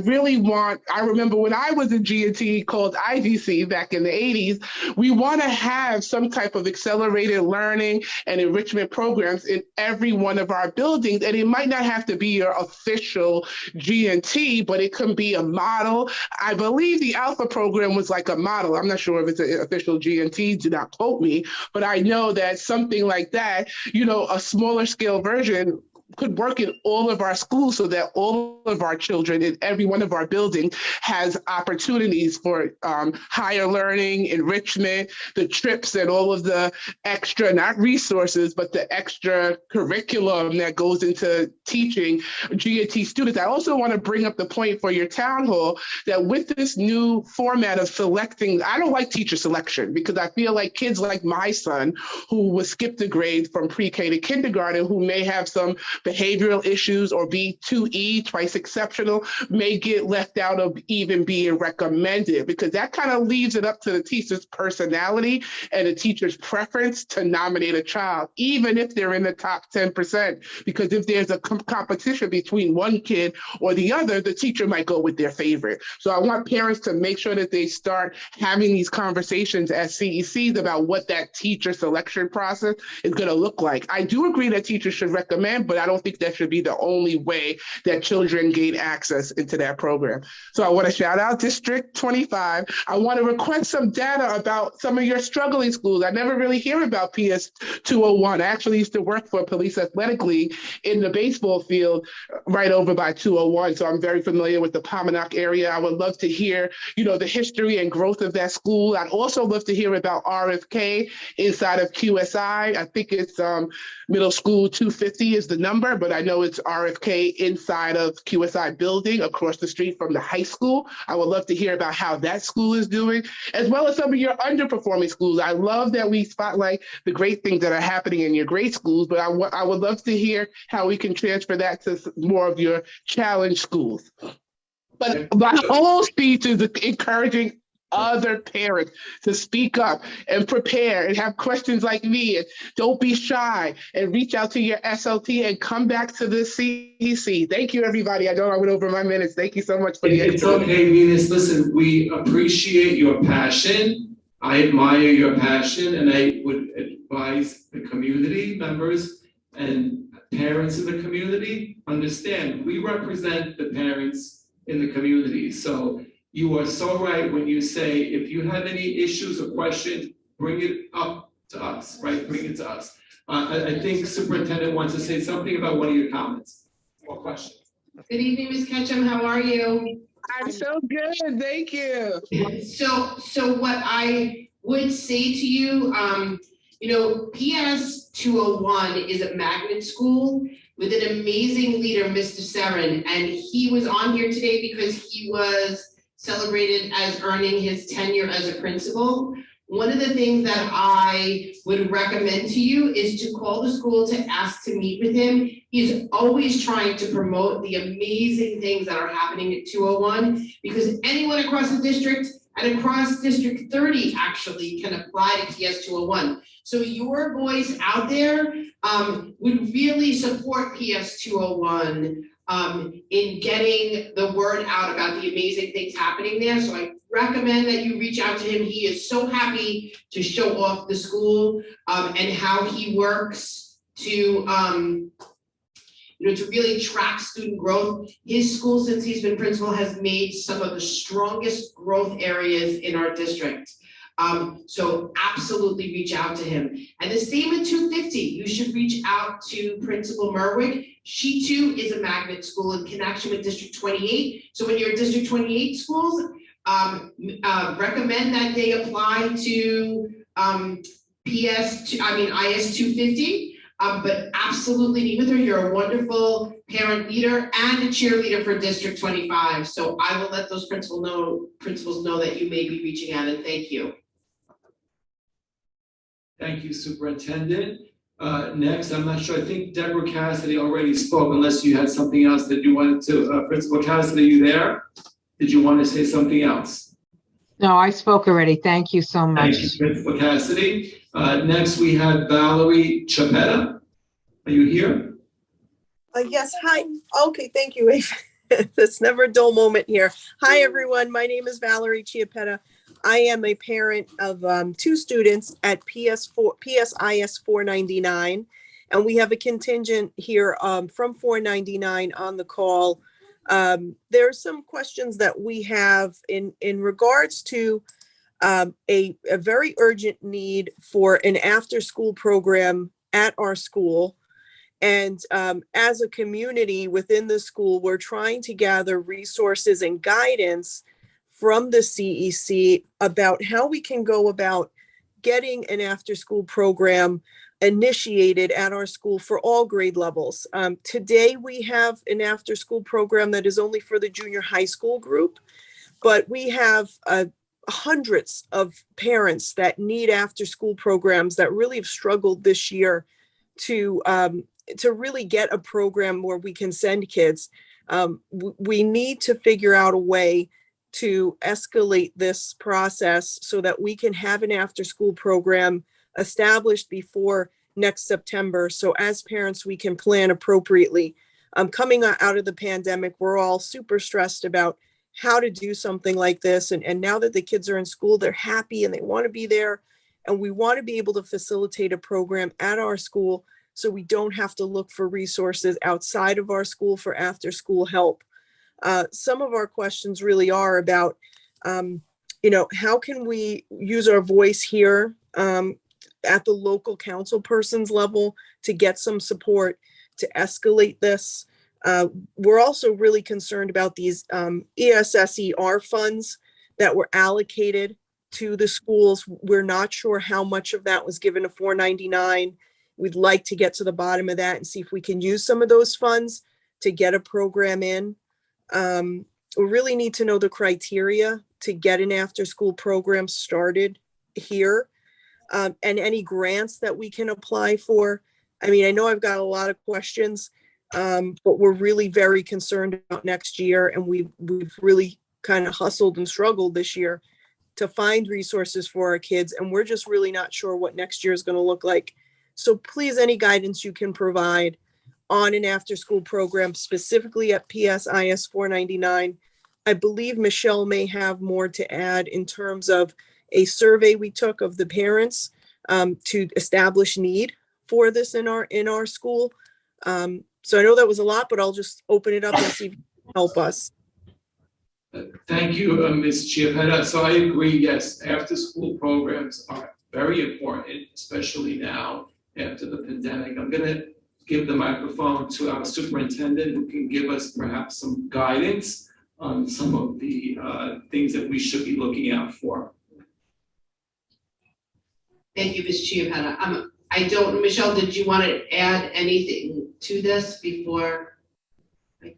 remember when I was in G&T called IGC back in the 80s, we want to have some type of accelerated learning and enrichment programs in every one of our buildings. And it might not have to be your official G&T, but it can be a model. I believe the Alpha program was like a model. I'm not sure if it's an official G&T, do not quote me, but I know that something like that, a smaller scale version could work in all of our schools so that all of our children in every one of our buildings has opportunities for higher learning, enrichment, the trips and all of the extra, not resources, but the extra curriculum that goes into teaching G&T students. I also want to bring up the point for your town hall that with this new format of selecting, I don't like teacher selection because I feel like kids like my son who was skipped a grade from pre-K to kindergarten, who may have some behavioral issues or be 2E, twice exceptional, may get left out of even being recommended because that kind of leaves it up to the teacher's personality and the teacher's preference to nominate a child, even if they're in the top 10%. Because if there's a competition between one kid or the other, the teacher might go with their favorite. So I want parents to make sure that they start having these conversations at CECs about what that teacher selection process is going to look like. I do agree that teachers should recommend, but I don't think that should be the only way that children gain access into that program. So I want to shout out District 25. I want to request some data about some of your struggling schools. I never really hear about PS 201. I actually used to work for a police athletic league in the baseball field right over by 201. So I'm very familiar with the Pominock area. I would love to hear, the history and growth of that school. I'd also love to hear about RFK inside of QSI. I think it's middle school 250 is the number, but I know it's RFK inside of QSI building across the street from the high school. I would love to hear about how that school is doing, as well as some of your underperforming schools. I love that we spotlight the great things that are happening in your great schools, but I would love to hear how we can transfer that to more of your challenge schools. But my whole speech is encouraging other parents to speak up and prepare and have questions like me, and don't be shy and reach out to your SLT and come back to the CEC. Thank you, everybody. I know I went over my minutes. Thank you so much for the It's okay, Venus. Listen, we appreciate your passion. I admire your passion, and I would advise the community members and parents in the community, understand, we represent the parents in the community. So you are so right when you say, if you have any issues or questions, bring it up to us, right? Bring it to us. I think Superintendent wants to say something about one of your comments or questions. Good evening, Ms. Ketchum. How are you? I'm so good. Thank you. So what I would say to you, PS 201 is a magnet school with an amazing leader, Mr. Seren, and he was on here today because he was celebrated as earning his tenure as a principal. One of the things that I would recommend to you is to call the school to ask to meet with him. He's always trying to promote the amazing things that are happening at 201 because anyone across the district and across District 30 actually can apply to PS 201. So your voice out there would really support PS 201 in getting the word out about the amazing things happening there. So I recommend that you reach out to him. He is so happy to show off the school and how he works to to really track student growth. His school, since he's been principal, has made some of the strongest growth areas in our district. So absolutely reach out to him. And the same at 250, you should reach out to Principal Merwig. She too is a magnet school in connection with District 28. So when you're at District 28 schools, recommend that they apply to IS 250. But absolutely meet with her. You're a wonderful parent leader and a cheerleader for District 25. So I will let those principals know that you may be reaching out, and thank you. Thank you, Superintendent. Next, I'm not sure, I think Deborah Cassidy already spoke, unless you had something else that you wanted to, Principal Cassidy, are you there? Did you want to say something else? No, I spoke already. Thank you so much. Thank you, Principal Cassidy. Next, we have Valerie Chapetta. Are you here? Yes, hi. Okay, thank you. It's never a dull moment here. Hi, everyone. My name is Valerie Chiappetta. I am a parent of 2 students at PSIS 499, and we have a contingent here from 499 on the call. There are some questions that we have in regards to a very urgent need for an after-school program at our school. And as a community within the school, we're trying to gather resources and guidance from the CEC about how we can go about getting an after-school program initiated at our school for all grade levels. Today, we have an after-school program that is only for the junior high school group, but we have hundreds of parents that need after-school programs that really have struggled this year to really get a program where we can send kids. We need to figure out a way to escalate this process so that we can have an after-school program established before next September. So as parents, we can plan appropriately. Coming out of the pandemic, we're all super stressed about how to do something like this. And now that the kids are in school, they're happy and they want to be there. And we want to be able to facilitate a program at our school so we don't have to look for resources outside of our school for after-school help. Some of our questions really are about, how can we use our voice here at the local council person's level to get some support to escalate this. We're also really concerned about these ESSER funds that were allocated to the schools. We're not sure how much of that was given to 499. We'd like to get to the bottom of that and see if we can use some of those funds to get a program in. We really need to know the criteria to get an after-school program started here, and any grants that we can apply for. I mean, I know I've got a lot of questions, but we're really very concerned about next year, and we've really kind of hustled and struggled this year to find resources for our kids, and we're just really not sure what next year is going to look like. So please, any guidance you can provide on an after-school program, specifically at PSIS 499. I believe Michelle may have more to add in terms of a survey we took of the parents to establish need for this in our school. So I know that was a lot, but I'll just open it up and see if you can help us. Thank you, Ms. Chiappetta. So I agree, yes, after-school programs are very important, especially now after the pandemic. I'm going to give the microphone to our superintendent, who can give us perhaps some guidance on some of the things that we should be looking out for. Thank you, Ms. Chiappetta. I don't, Michelle, did you want to add anything to this before I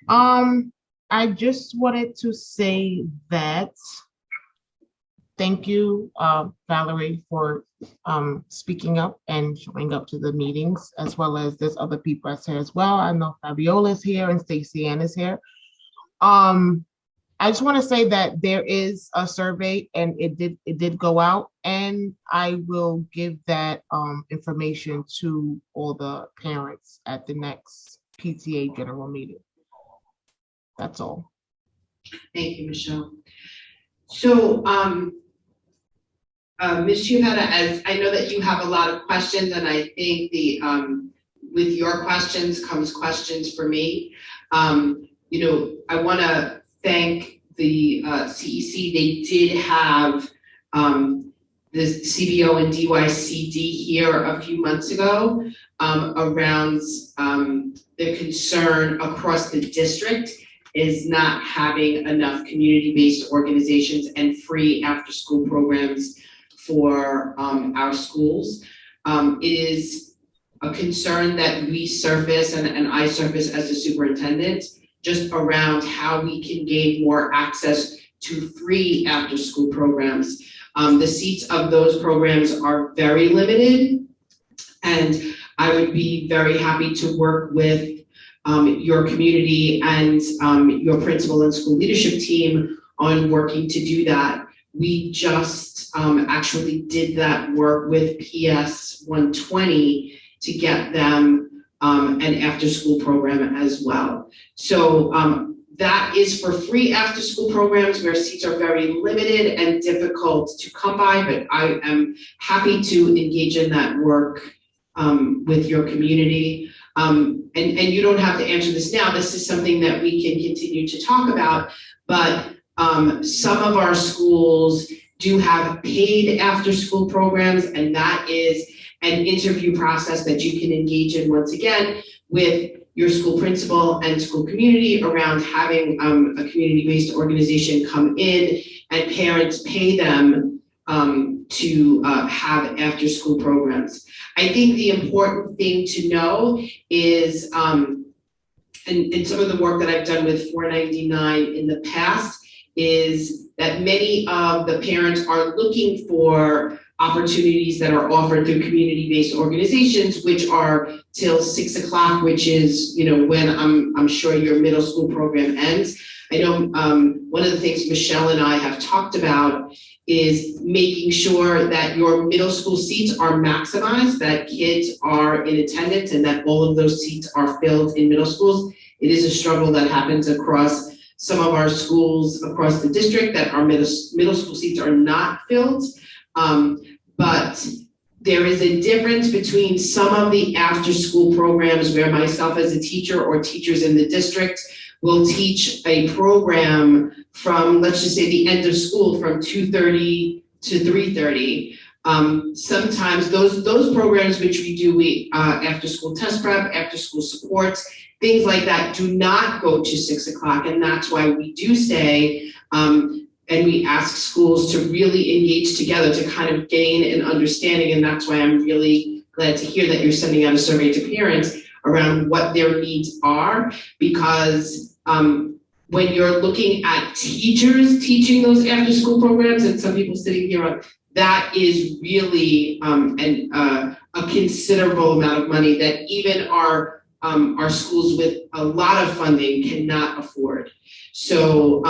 comment? I just wanted to say that thank you, Valerie, for speaking up and showing up to the meetings, as well as there's other people that's here as well. I know Fabiola's here and Stacy Ann is here. I just want to say that there is a survey and it did go out, and I will give that information to all the parents at the next PTA general meeting. That's all. Thank you, Michelle. So, Ms. Chiavetta, as I know that you have a lot of questions, and I think with your questions comes questions for me. I want to thank the CEC. They did have the CBO and DYCD here a few months ago around the concern across the district is not having enough community-based organizations and free after-school programs for our schools. It is a concern that we surface and I surface as a superintendent just around how we can gain more access to free after-school programs. The seats of those programs are very limited, and I would be very happy to work with your community and your principal and school leadership team on working to do that. We just actually did that work with PS 120 to get them an after-school program as well. So that is for free after-school programs where seats are very limited and difficult to come by, but I am happy to engage in that work with your community. And you don't have to answer this now. This is something that we can continue to talk about, but some of our schools do have paid after-school programs, and that is an interview process that you can engage in once again with your school principal and school community around having a community-based organization come in and parents pay them to have after-school programs. I think the important thing to know is, and some of the work that I've done with 499 in the past is that many of the parents are looking for opportunities that are offered through community-based organizations, which are till 6 o'clock, which is, when I'm sure your middle school program ends. I know one of the things Michelle and I have talked about is making sure that your middle school seats are maximized, that kids are in attendance, and that all of those seats are filled in middle schools. It is a struggle that happens across some of our schools across the district, that our middle school seats are not filled. But there is a difference between some of the after-school programs where myself as a teacher or teachers in the district will teach a program from, let's just say, the end of school from 2:30 to 3:30. Sometimes those programs which we do, after-school test prep, after-school supports, things like that do not go to 6 o'clock, and that's why we do say, and we ask schools to really engage together to kind of gain an understanding, and that's why I'm really glad to hear that you're sending out a survey to parents around what their needs are, because when you're looking at teachers teaching those after-school programs, and some people sitting here, that is really a considerable amount of money that even our schools with a lot of funding cannot afford. So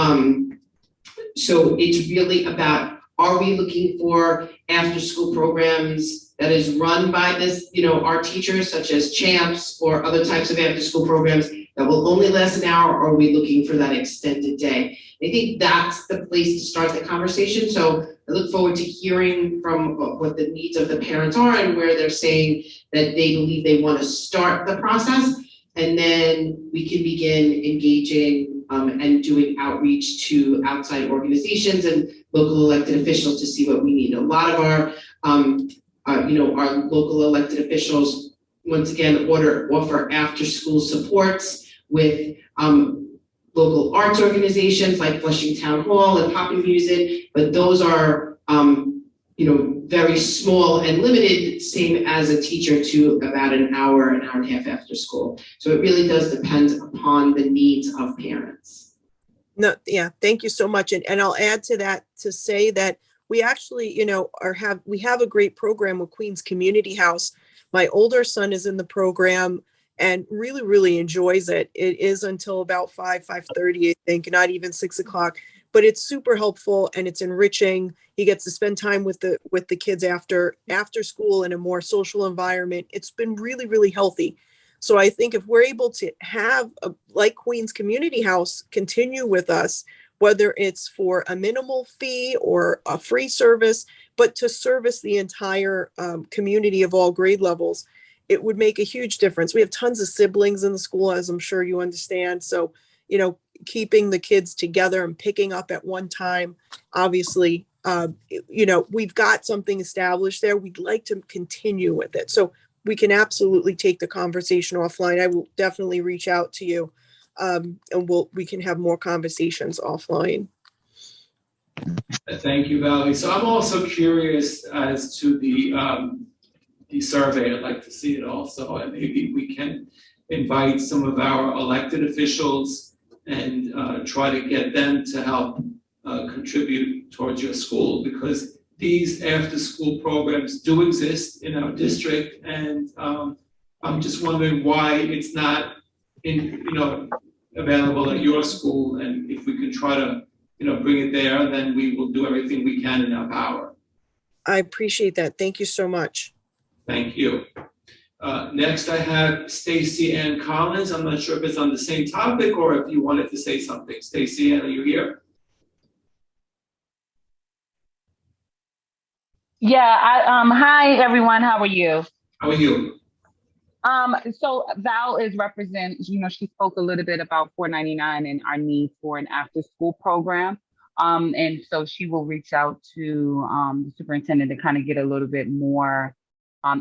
it's really about, are we looking for after-school programs that is run by this, our teachers, such as CHAMPS or other types of after-school programs that will only last an hour, or are we looking for that extended day? I think that's the place to start the conversation. So I look forward to hearing from what the needs of the parents are and where they're saying that they believe they want to start the process. And then we can begin engaging and doing outreach to outside organizations and local elected officials to see what we need. A lot of our local elected officials, once again, offer after-school supports with local arts organizations like Flushing Town Hall and Poppy Music, but those are very small and limited, same as a teacher, to about an hour and a half after school. So it really does depend upon the needs of parents. No, yeah, thank you so much. And I'll add to that to say that we actually, we have a great program with Queens Community House. My older son is in the program and really, really enjoys it. It is until about 5:30, I think, not even 6 o'clock. But it's super helpful and it's enriching. He gets to spend time with the kids after school in a more social environment. It's been really, really healthy. So I think if we're able to have like Queens Community House continue with us, whether it's for a minimal fee or a free service, but to service the entire community of all grade levels, it would make a huge difference. We have tons of siblings in the school, as I'm sure you understand. So, you know, keeping the kids together and picking up at one time, obviously, you know, we've got something established there. We'd like to continue with it. So we can absolutely take the conversation offline. I will definitely reach out to you, and we can have more conversations offline. Thank you, Valerie. So I'm also curious as to the survey. I'd like to see it also, and maybe we can invite some of our elected officials and try to get them to help contribute towards your school, because these after-school programs do exist in our district, and I'm just wondering why it's not available at your school, and if we can try to bring it there, then we will do everything we can in our power. I appreciate that. Thank you so much. Thank you. Next, I have Stacy Ann Collins. I'm not sure if it's on the same topic or if you wanted to say something. Stacy Ann, are you here? Yeah, hi everyone, how are you? How are you? So Val is she spoke a little bit about 499 and our need for an after school program. And so she will reach out to the superintendent to kind of get a little bit more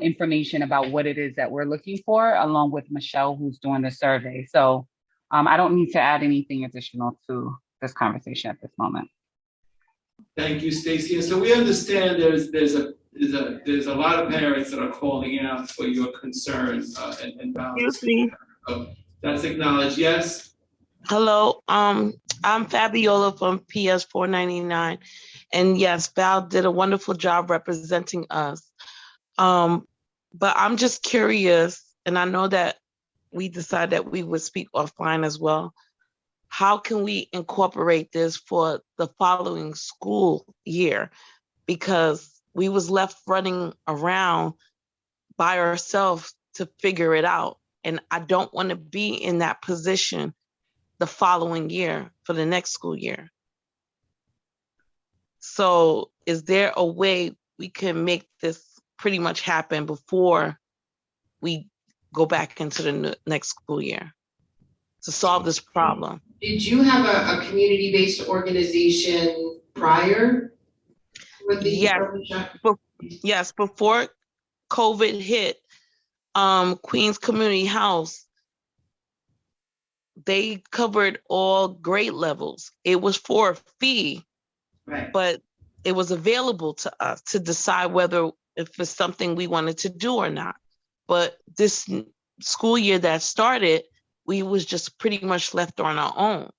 information about what it is that we're looking for, along with Michelle, who's doing the survey. So I don't need to add anything additional to this conversation at this moment. Thank you, Stacy. And so we understand there's a lot of parents that are calling out for your concern and balance. So that's acknowledged. Yes. Hello. I'm Fabiola from PS 499, and yes, Val did a wonderful job representing us. But I'm just curious, and I know that we decided that we would speak offline as well. How can we incorporate this for the following school year? Because we was left running around by ourselves to figure it out. And I don't want to be in that position the following year for the next school year. So is there a way we can make this pretty much happen before we go back into the next school year to solve this problem? Did you have a community-based organization prior? Yes, before COVID hit, Queens Community House, they covered all grade levels. It was for a fee, right, but it was available to us to decide whether if it's something we wanted to do or not. But this school year that started, we was just pretty much left on our own.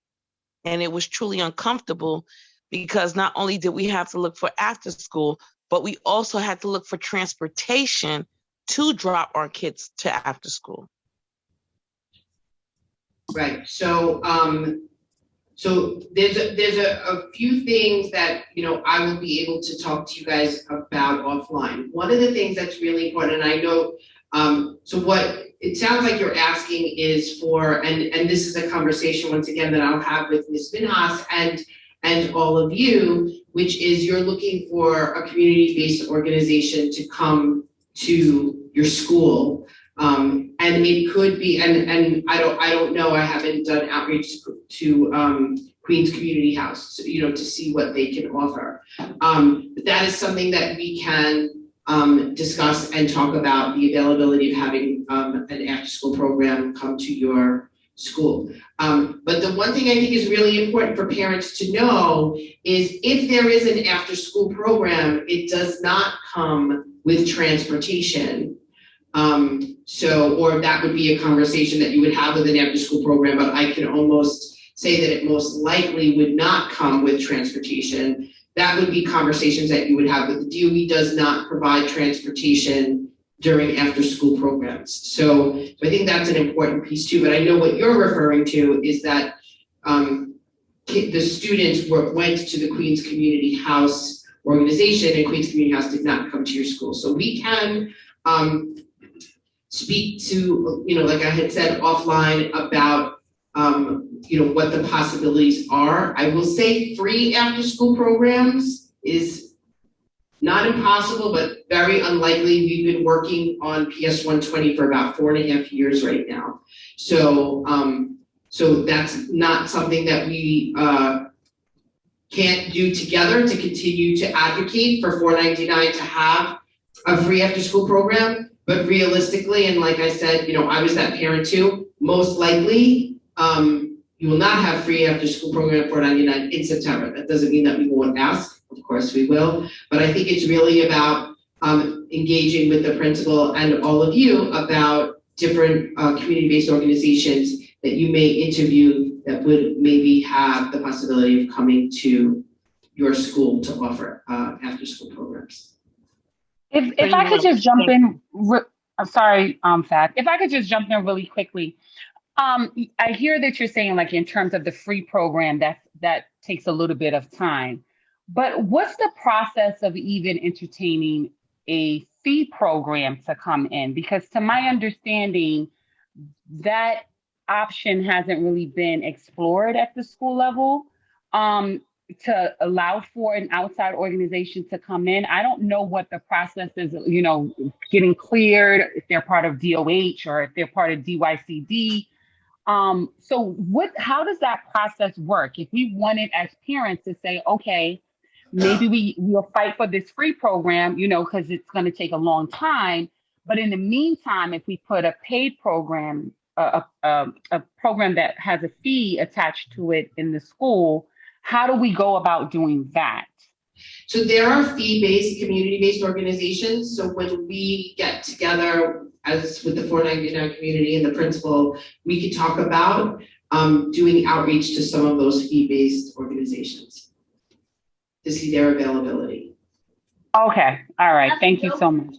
And it was truly uncomfortable because not only did we have to look for after school, but we also had to look for transportation to drop our kids to after school. Right. So there's a few things that I will be able to talk to you guys about offline. One of the things that's really important, and I know, so what it sounds like you're asking is for, and this is a conversation once again that I'll have with Ms. Minhas and all of you, which is you're looking for a community-based organization to come to your school. And it could be, and I don't know, I haven't done outreach to Queens Community House, to see what they can offer. But that is something that we can discuss and talk about, the availability of having an after-school program come to your school. But the one thing I think is really important for parents to know is if there is an after-school program, it does not come with transportation. Or that would be a conversation that you would have with an after-school program, but I can almost say that it most likely would not come with transportation. That would be conversations that you would have, but the DOE does not provide transportation during after-school programs. So I think that's an important piece too, but I know what you're referring to is that the students went to the Queens Community House organization and Queens Community House did not come to your school. So we can speak to, like I had said offline, about what the possibilities are. I will say free after-school programs is not impossible, but very unlikely. We've been working on PS 120 for about 4.5 years right now. So, so that's not something that we can't do together to continue to advocate for 499 to have a free after-school program. But realistically, and like I said, I was that parent too, most likely, you will not have free after-school program at 499 in September. That doesn't mean that we won't ask, of course we will, but I think it's really about engaging with the principal and all of you about different community-based organizations that you may interview that would maybe have the possibility of coming to your school to offer after-school programs. If I could just jump in, I'm sorry, Fab. If I could just jump in really quickly. I hear that you're saying, like, in terms of the free program, that takes a little bit of time. But what's the process of even entertaining a fee program to come in? Because to my understanding, that option hasn't really been explored at the school level. To allow for an outside organization to come in. I don't know what the process is, getting cleared, if they're part of DOH or if they're part of DYCD. So how does that process work? If we wanted as parents to say, okay, maybe we'll fight for this free program, because it's going to take a long time. But in the meantime, if we put a paid program, a program that has a fee attached to it in the school, how do we go about doing that? So there are fee-based, community-based organizations. So when we get together as with the 499 community and the principal, we could talk about doing outreach to some of those fee-based organizations to see their availability. Okay, all right, thank you so much.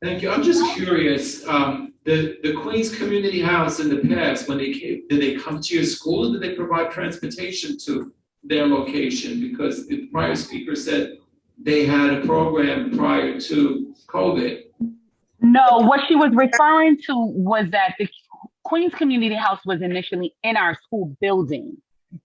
Thank you. I'm just curious, the Queens Community House in the past, when they came, did they come to your school or did they provide transportation to their location? Because the prior speaker said they had a program prior to COVID. No, what she was referring to was that the Queens Community House was initially in our school building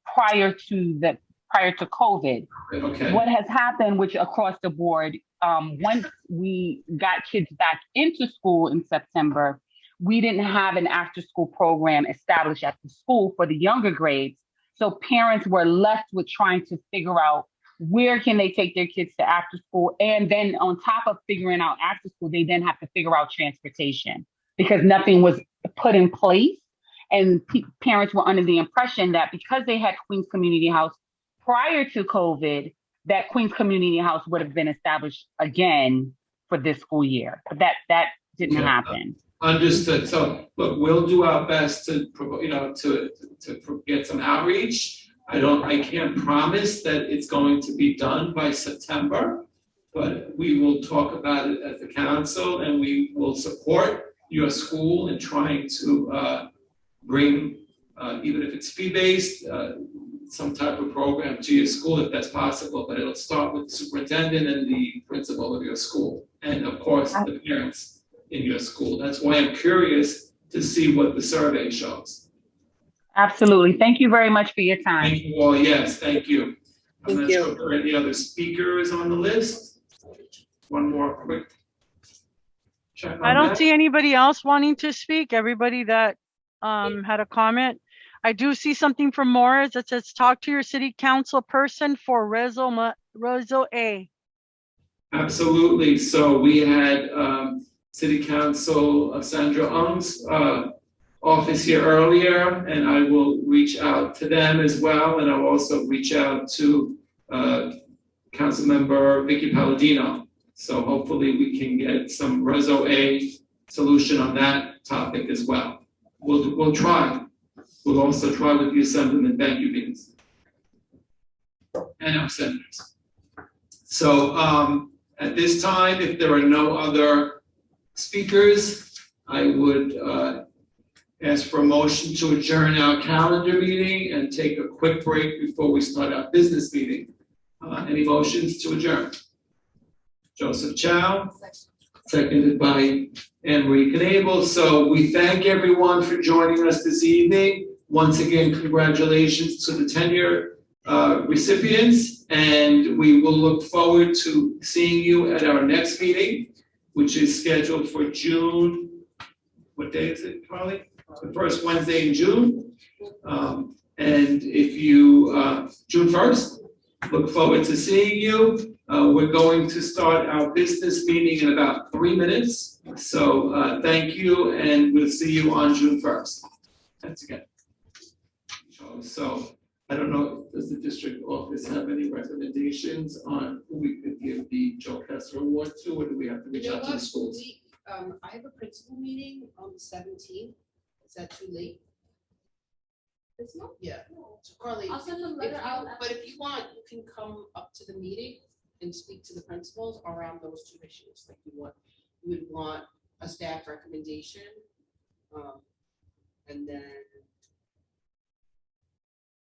prior to COVID. Okay. What has happened, which across the board, once we got kids back into school in September, we didn't have an after-school program established at the school for the younger grades. So parents were left with trying to figure out where can they take their kids to after school. And then on top of figuring out after school, they then have to figure out transportation because nothing was put in place. And parents were under the impression that because they had Queens Community House prior to COVID, that Queens Community House would have been established again for this school year. But that didn't happen. Understood. So look, we'll do our best to get some outreach. I can't promise that it's going to be done by September, but we will talk about it at the council and we will support your school in trying to bring, even if it's fee-based, some type of program to your school if that's possible, but it'll start with the superintendent and the principal of your school, and of course the parents in your school. That's why I'm curious to see what the survey shows. Absolutely. Thank you very much for your time. Thank you all. Yes, thank you. I'm Thank not sure if there are any other speakers on the list. One more quick check on I don't that. see anybody else wanting to speak. Everybody that had a comment. I do see something from Morris that says, talk to your city council person for Reso A. Absolutely. So we had City Council Sandra Ung's office here earlier, and I will reach out to them as well, and I'll also reach out to Council Member Vicky Palladino. So hopefully we can get some Reso A solution on that topic as well. We'll try. We'll also try with the Assemblyman thank you meetings and our senators. So at this time, if there are no other speakers, I would ask for a motion to adjourn our calendar meeting and take a quick break before we start our business meeting. Any motions to adjourn? Joseph Chow, seconded by Anne Marie Knable. So we thank everyone for joining us this evening. once again, congratulations to the tenure recipients, and we will look forward to seeing you at our next meeting, which is scheduled for June. What day is it, Carly? The first Wednesday in June. And if you, June 1st, look forward to seeing you. We're going to start our business meeting in about 3 minutes. So thank you, and we'll see you on June 1st. Thanks again. So I don't know, does the district office have any recommendations on who we could give the Joe Kessler Award to, or do we have to reach out to the schools? I have a principal meeting on the 17th. Is that too late? It's not. Yeah. So Carly, I'll send them if later. you- but if you want, you can come up to the meeting and speak to the principals around those two issues. Like you would want a staff recommendation, and then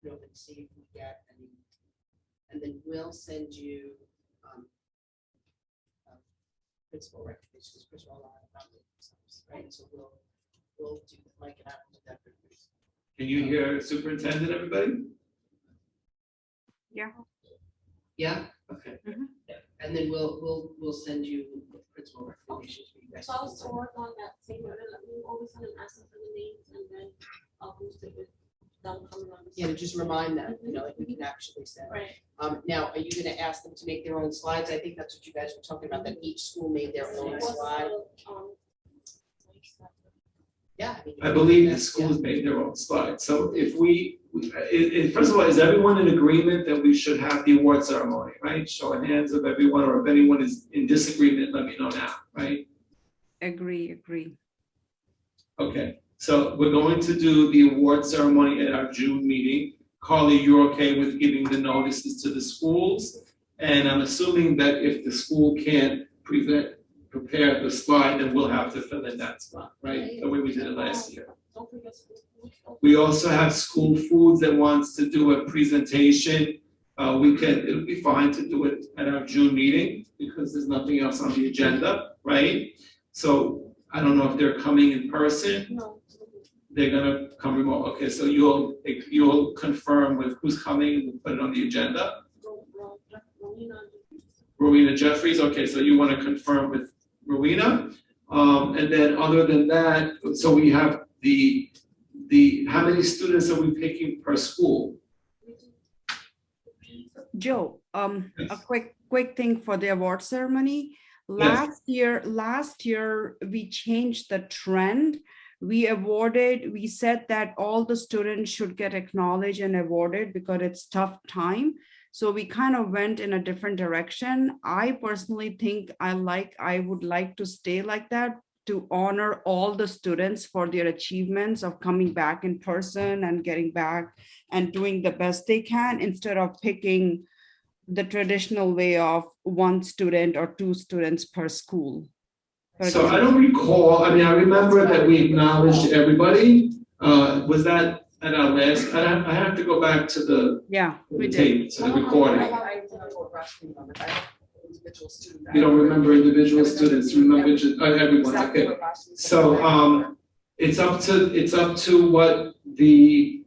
and see if we get any, and then we'll send you principal recommendations. Chris will allow about it, right? So we'll do Mike and I will do that. Can you hear Superintendent, everybody? Yeah. Yeah. Okay. And then we'll send you principal recommendations for you guys. So I'll still work on that same way. Let me always send an ask them for the names, and then I'll boost it with them coming on. Yeah, to just remind them, like we can actually say. Right. Now, are you gonna ask them to make their own slides? I think that's what you guys were talking about, that each school made their own slide. Yeah. I believe the schools made their own slide. So if first of all, is everyone in agreement that we should have the award ceremony, right? Show of hands of everyone, or if anyone is in disagreement, let me know now, right? Agree. Okay, so we're going to do the award ceremony at our June meeting. Carly, you're okay with giving the notices to the schools? And I'm assuming that if the school can't prepare the slide, then we'll have to fill in that spot, right? The way we did it last year. We also have school foods that wants to do a presentation. It'll be fine to do it at our June meeting because there's nothing else on the agenda, right? So I don't know if they're coming in person. No. They're gonna come remote. Okay, so you'll confirm with who's coming and put it on the agenda. Rowena Jeffries. Okay, so you want to confirm with Rowena, and then other than that, so we have the how many students are we picking per school? Joe, a quick thing for the award ceremony. Last year we changed the trend. We said that all the students should get acknowledged and awarded because it's tough time. So we kind of went in a different direction. I personally think I would like to stay like that, to honor all the students for their achievements of coming back in person and getting back and doing the best they can, instead of picking the traditional way of one student or two students per school. So I don't recall, I remember that we acknowledged everybody. Was that at our last, I have to go back to the tape, to the recording. You don't remember individual students, you remember just, everyone, okay. So it's up to what the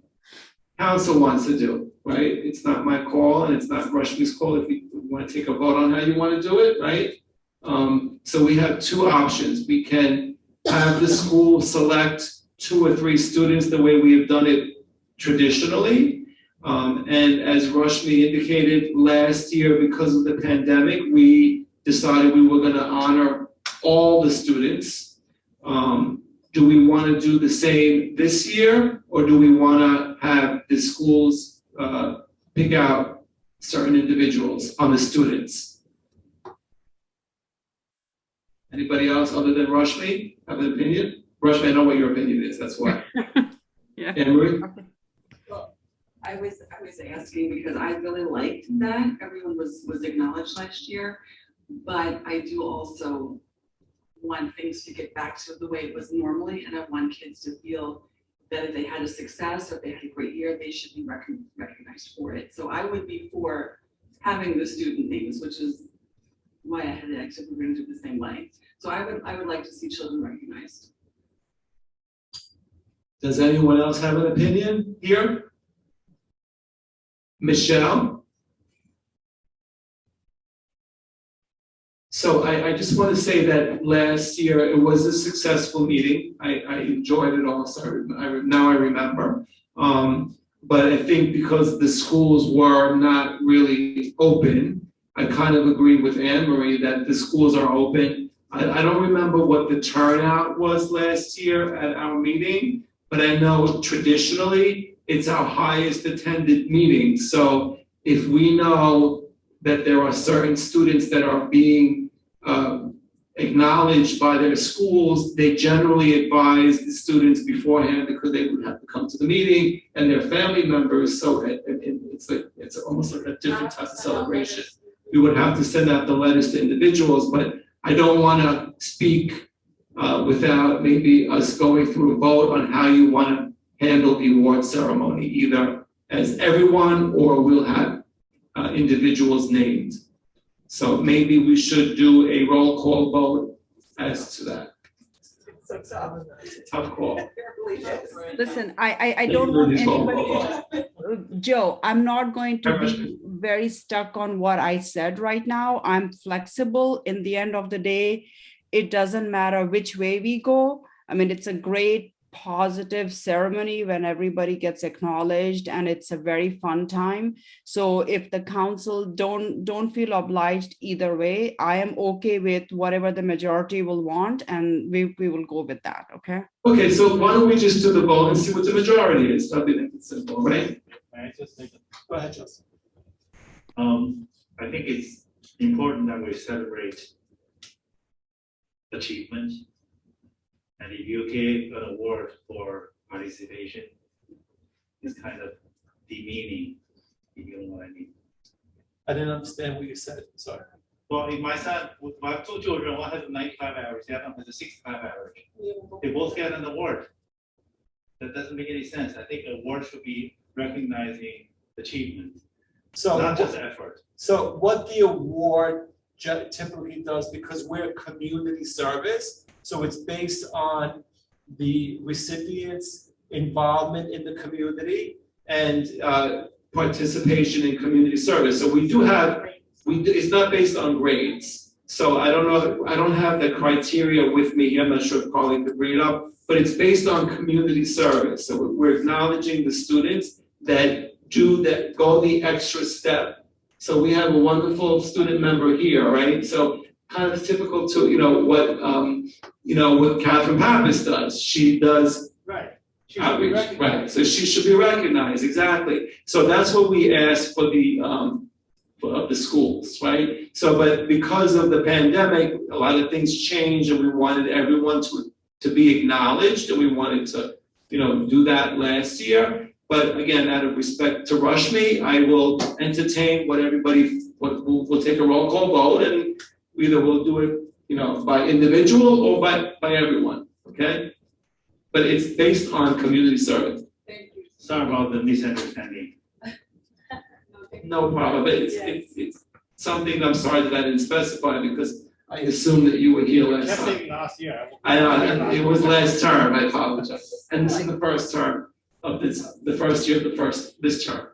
council wants to do, right? It's not my call and it's not Rushby's call if you want to take a vote on how you want to do it, right? So we have two options. We can have the school select 2 or 3 students the way we have done it traditionally. And as Rushby indicated last year, because of the pandemic, we decided we were going to honor all the students. Do we want to do the same this year, or do we want to have the schools pick out certain individuals on the students? Anybody else other than Rushby have an opinion? Rushby, I know what your opinion is, that's why. Anne-Marie? Well, I was asking because I really liked that everyone was acknowledged last year, but I do also want things to get back to the way it was normally, and I want kids to feel that if they had a success or if they had a great year, they should be recognized for it. So I would be for having the student names, which is why I had it actually, we're going to do the same way. So I would like to see children recognized. Does anyone else have an opinion here? Michelle? So I just want to say that last year it was a successful meeting. I enjoyed it also. Now I remember. But I think because the schools were not really open, I kind of agree with Anne Marie that the schools are open. I don't remember what the turnout was last year at our meeting, but I know traditionally it's our highest attended meeting. So if we know that there are certain students that are being acknowledged by their schools, they generally advise the students beforehand because they would have to come to the meeting and their family members. So it's almost like a different type of celebration. We would have to send out the letters to individuals, but I don't want to speak without maybe us going through a vote on how you want to handle the award ceremony, either as everyone or we'll have individuals named. So maybe we should do a roll call vote as to that. It's a tough call. Listen, I don't want anybody, Joe, I'm not going to be very stuck on what I said right now. I'm flexible. In the end of the day, it doesn't matter which way we go. I mean, it's a great positive ceremony when everybody gets acknowledged, and it's a very fun time. So if the council don't feel obliged either way, I am okay with whatever the majority will want, and we will go with that. Okay. Okay, so why don't we just do the vote and see what the majority is? That'll be simple, right? Go ahead, Joseph. I think it's important that we celebrate achievement. And if you give an award for participation, it's kind of demeaning, if you know what I mean. I didn't understand what you said, sorry. Well, if my son, with my two children, one has a 95 average, the other one has a 65 average. They both get an award. That doesn't make any sense. I think an award should be recognizing achievement, So not just effort. So what the award typically does, because we're community service, so it's based on the recipient's involvement in the community and participation in community service. So we do have, it's not based on grades. So I don't know, I don't have the criteria with me here. I'm not sure if Colleen could bring it up, but it's based on community service. So we're acknowledging the students that go the extra step. So we have a wonderful student member here, right? So kind of typical to, what Catherine Pappas does. She does outreach, right? So she should be recognized, exactly. So that's what we ask for the schools, right? So, but because of the pandemic, a lot of things changed, and we wanted everyone to be acknowledged, and we wanted to, do that last year. But again, out of respect to Rushme, I will entertain what we'll take a roll call vote, and either we'll do it, by individual or by everyone, okay? But it's based on community service. Thank you. Sorry about the misunderstanding. No problem. It's something I'm sorry that I didn't specify because I assumed that you were here last time. Last year. I know, it was last term, I apologize. And this is the first term of the first year of this term.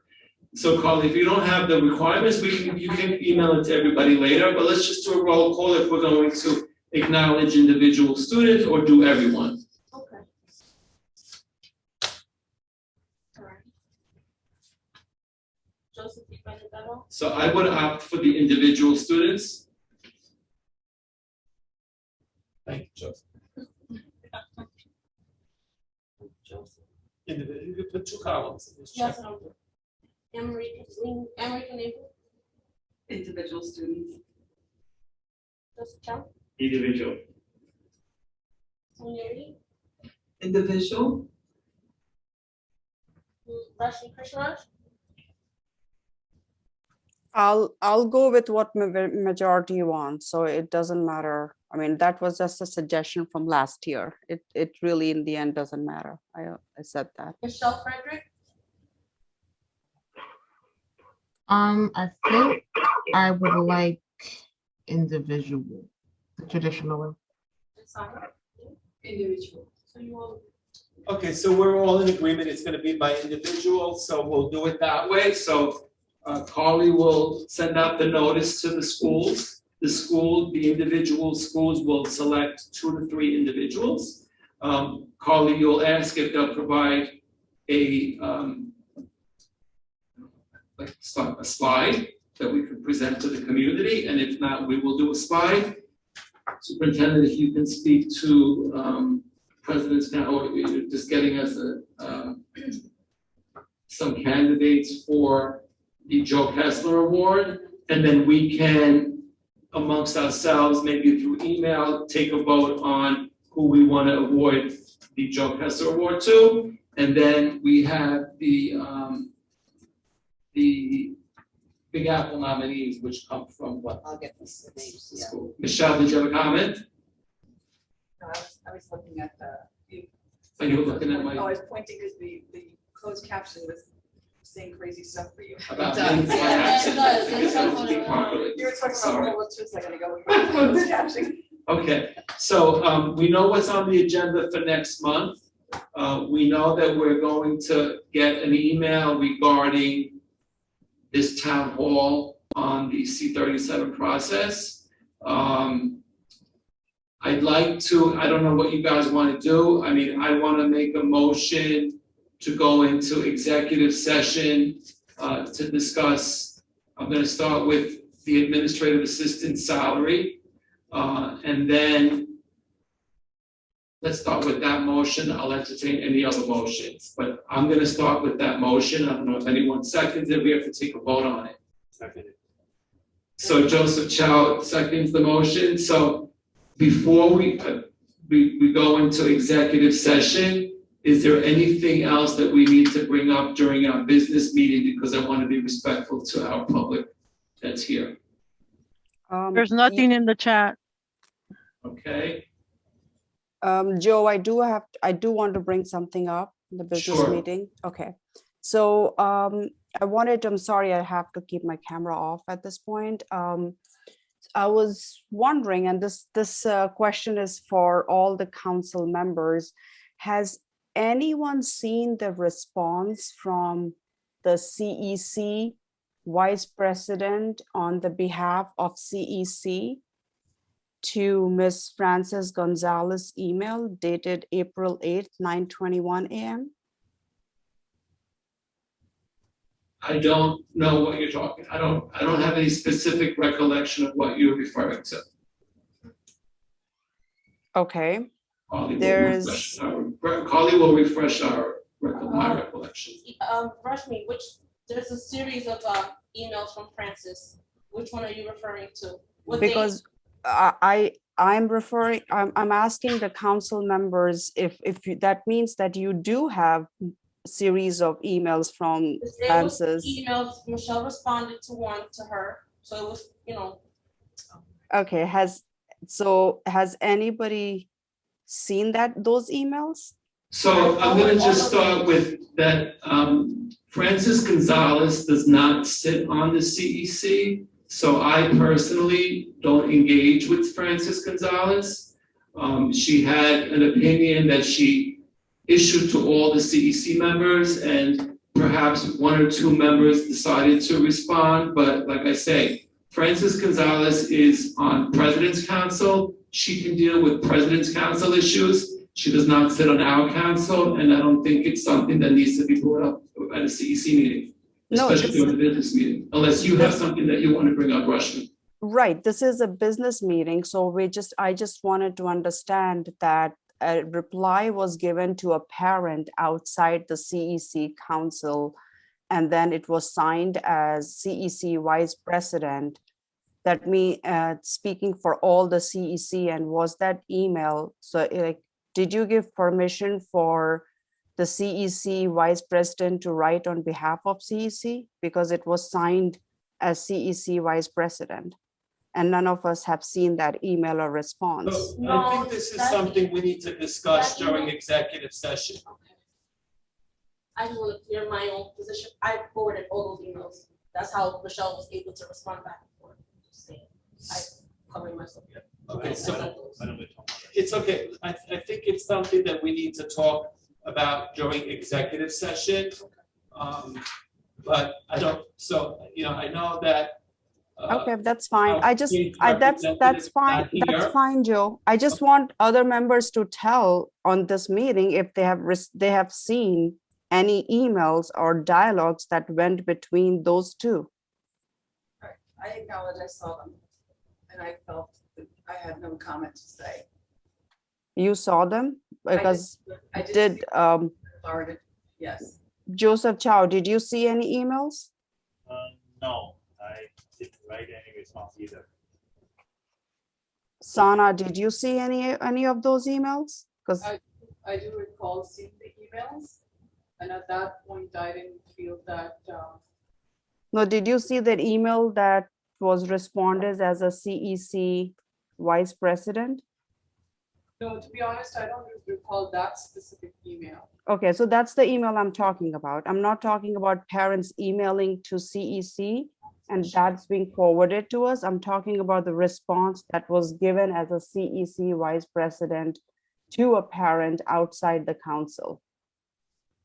So Carly, if you don't have the requirements, you can email it to everybody later, but let's just do a roll call if we're going to acknowledge individual students or do everyone. Okay. All right. Joseph, you got that all? So I would opt for the individual students. Thank you, Joseph. Joseph. You could put two columns. Yes, no. Emery, can you? Individual students. Joseph Chow? Individual. Sonia, Individual. Rashmi Krishnaraj? I'll go with what majority wants, so it doesn't matter. I mean, that was just a suggestion from last year. It really in the end doesn't matter. I said that. Michelle Frederick? I think I would like individual, the traditional way. Sandra? Individual. So you will Okay, so we're all in agreement, it's gonna be by individual, so we'll do it that way, so Carly will send out the notice to the schools. The individual schools will select 2 to 3 individuals. Carly, you'll ask if they'll provide a slide that we can present to the community, and if not, we will do a slide. Superintendent, if you can speak to presidents now, or you're just getting us some candidates for the Joe Kessler Award, and then we can, amongst ourselves, maybe through email, take a vote on who we want to award the Joe Kessler Award to, and then we have the Big Apple nominees, which come from what? I'll get this names, The yeah. school. Michelle, did you have a comment? No, I was looking at the. Oh, you were looking at my- Oh, I was pointing because the closed caption was saying crazy stuff for you. About It me? does. Yeah, It does. because I have to speak properly. You were talking Sorry. about what 2 seconds ago. Closed captioning. Okay, so we know what's on the agenda for next month. We know that we're going to get an email regarding this town hall on the C-37 process. I'd like to, I don't know what you guys want to do. I mean, I want to make a motion to go into executive session to discuss, I'm going to start with the administrative assistant salary. And then let's start with that motion. I'll entertain any other motions, but I'm going to start with that motion. I don't know if anyone seconds it. We have to take a vote on it. Seconded. So Joseph Chow seconds the motion. So before we go into executive session, is there anything else that we need to bring up during our business meeting? Because I want to be respectful to our public that's here. There's nothing in the chat. Okay. Joe, I do want to bring something up in the business Sure. meeting. Okay. So I'm sorry, I have to keep my camera off at this point. I was wondering, and this question is for all the council members, has anyone seen the response from the CEC Vice President on the behalf of CEC to Ms. Frances Gonzalez email dated April 8th, 9:21 a.m.? I don't know what you're talking. I don't have any specific recollection of what you're referring to. Okay. Carly There's will refresh my recollection. Rashmi, there's a series of emails from Francis. Which one are you referring to? What date? because I'm asking the council members if that means that you do have series of emails from There was Francis. emails, Michelle responded to one to her, so it was, Okay, has anybody seen those emails? So I'm gonna just start with that, Francis Gonzalez does not sit on the CEC. So I personally don't engage with Francis Gonzalez. She had an opinion that she issued to all the CEC members, and perhaps 1 or 2 members decided to respond. But like I say, Francis Gonzalez is on President's Council. She can deal with President's Council issues. She does not sit on our council, and I don't think it's something that needs to be brought up at a CEC meeting, especially during the business meeting, unless you have something that you want to bring up, Rashmi. Right, this is a business meeting, so I just wanted to understand that a reply was given to a parent outside the CEC council, and then it was signed as CEC Vice President. That speaking for all the CEC, and was that email, so did you give permission for the CEC Vice President to write on behalf of CEC? Because it was signed as CEC Vice President, and none of us have seen that email or response. So I think this is something we need to discuss during executive session. I just want to clear my own position. I forwarded all those emails. That's how Michelle was able to respond back and forth. Just saying. I covered myself here. Okay, so it's okay. I think it's something that we need to talk about during executive session. But I don't, so, you know, I know that. Okay, that's fine. our I just, state that's representative fine. not That's here. fine, Joe. I just want other members to tell on this meeting if they have seen any emails or dialogues that went between those two. I acknowledge I saw them, and I felt that I had no comment to say. You saw them? Because I did did, see Florida, yes. Joseph Chow, did you see any emails? No, I didn't write any response either. Sana, did you see any of those emails? Because I do recall seeing the emails, and at that point, I didn't feel that, no, did you see that email that was responded as a CEC vice president? no, to be honest, I don't recall that specific email. Okay, so that's the email I'm talking about. I'm not talking about parents emailing to CEC and that's being forwarded to us. I'm talking about the response that was given as a CEC vice president to a parent outside the council.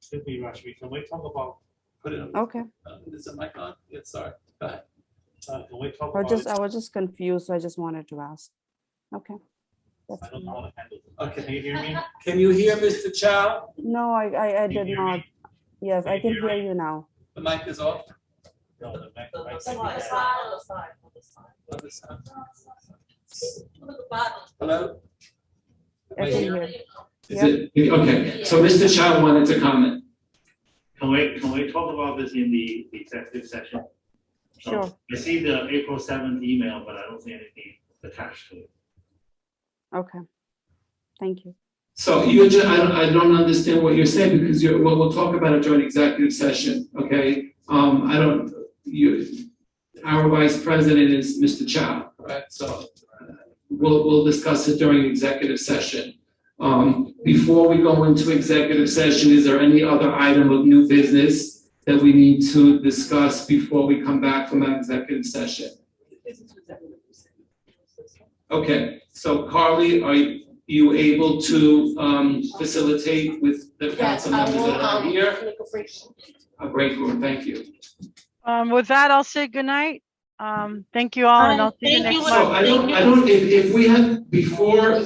Excuse me, Rashmi, can we talk about, Put it on. Okay, Is the mic on? Yeah, sorry. Go ahead. can we talk I about? was just confused, so I just wanted to ask. Okay. I don't know how to handle it. Okay. Can you hear me? Can you hear Mr. Chow? No, I did hear not. me? Yes, I Can can you hear hear you now. The mic is off. No, the mic- The mic- side, mic- the side, the side, the side. Other side. Look at the bottom. Hello? I can hear. Is it, okay, so Mr. Chow wanted to comment. Can we talk about this in the executive session? So, Sure. I see the April 7th email, but I don't see anything attached to it. Okay, thank you. So you just, I don't understand what you're saying because well, we'll talk about it during executive session, okay? Our vice president is Mr. Chow, right? So we'll discuss it during executive session. Before we go into executive session, is there any other item of new business that we need to discuss before we come back from our executive session? Okay, so Carly, are you able to facilitate with the council members that are here? A great group, thank you. With that, I'll say goodnight. Thank you all, and I'll see you next So month. I don't, if we have, before,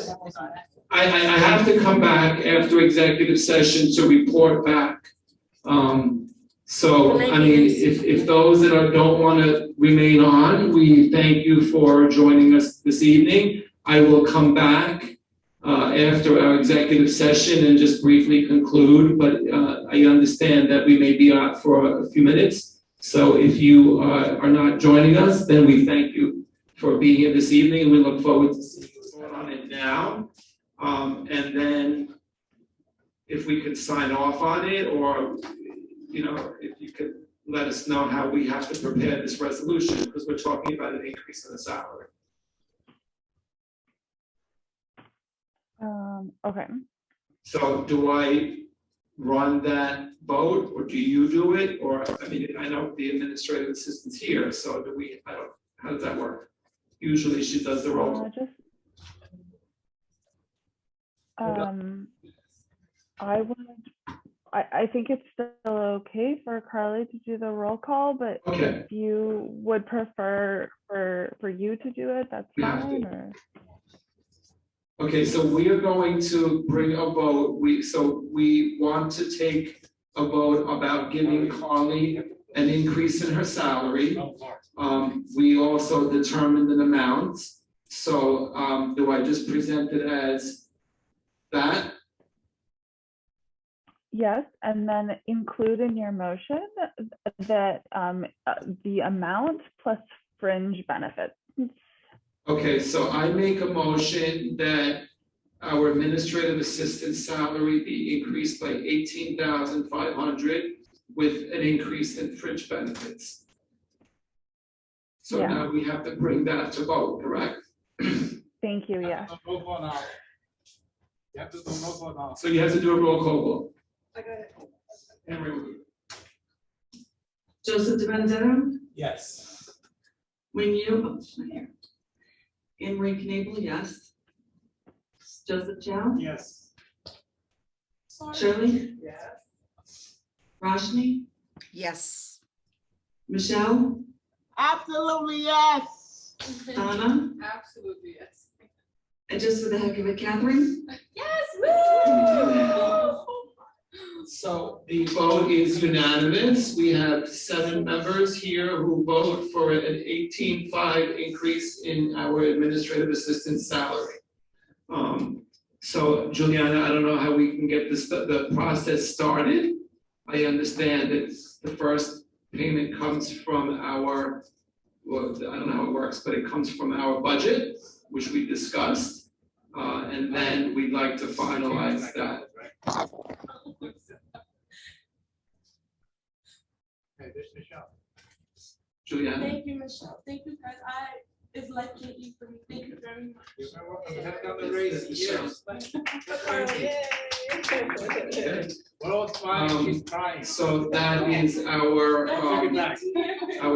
I have to come back after executive session to report back. So, I mean, if those that don't want to remain on, we thank you for joining us this evening. I will come back after our executive session and just briefly conclude, but I understand that we may be out for a few minutes. So if you are not joining us, then we thank you for being here this evening, and we look forward to seeing you on it now. And then if we could sign off on it, or, you know, if you could let us know how we have to prepare this resolution, because we're talking about an increase in the salary. Okay. So do I run that vote, or do you do it? Or, I mean, I know the administrative assistant's here, so do we, how does that work? Usually she does the roll call. I think it's still okay for Carly to do the roll call, but Okay. if you would prefer for you to do it, that's You have fine. to. Or Okay, so we are going to bring a vote. We want to take a vote about giving Carly an increase in her salary. We also determined an amount. So do I just present it as that? yes, and then include in your motion that the amount plus fringe benefits. Okay, so I make a motion that our administrative assistant salary be increased by $18,500 with an increase in fringe benefits. So Yeah. now we have to bring that to vote, correct? Thank you, yeah. So you have to do a roll call vote. I got it. Henry, Joseph DeBenedetto, yes. when you, Anne Marie Knable, yes. Joseph Chow, Yes. Shirley, Yes. Rashmi, Yes. Michelle, Absolutely, yes. Donna, Absolutely, yes. and just for the heck of it, Catherine? Yes, woo! So the vote is unanimous. We have 7 members here who vote for an 18.5 increase in our administrative assistant salary. So Juliana, I don't know how we can get the process started. I understand that the first payment comes from our, well, I don't know how it works, but it comes from our budget, which we discussed. And then we'd like to finalize that. Okay, this Michelle. Juliana? Thank you, Michelle. Thank you, guys. It's like KE for me. Thank you very much. You're welcome. Have another raise in years. We're all smiling, she's crying. So that is our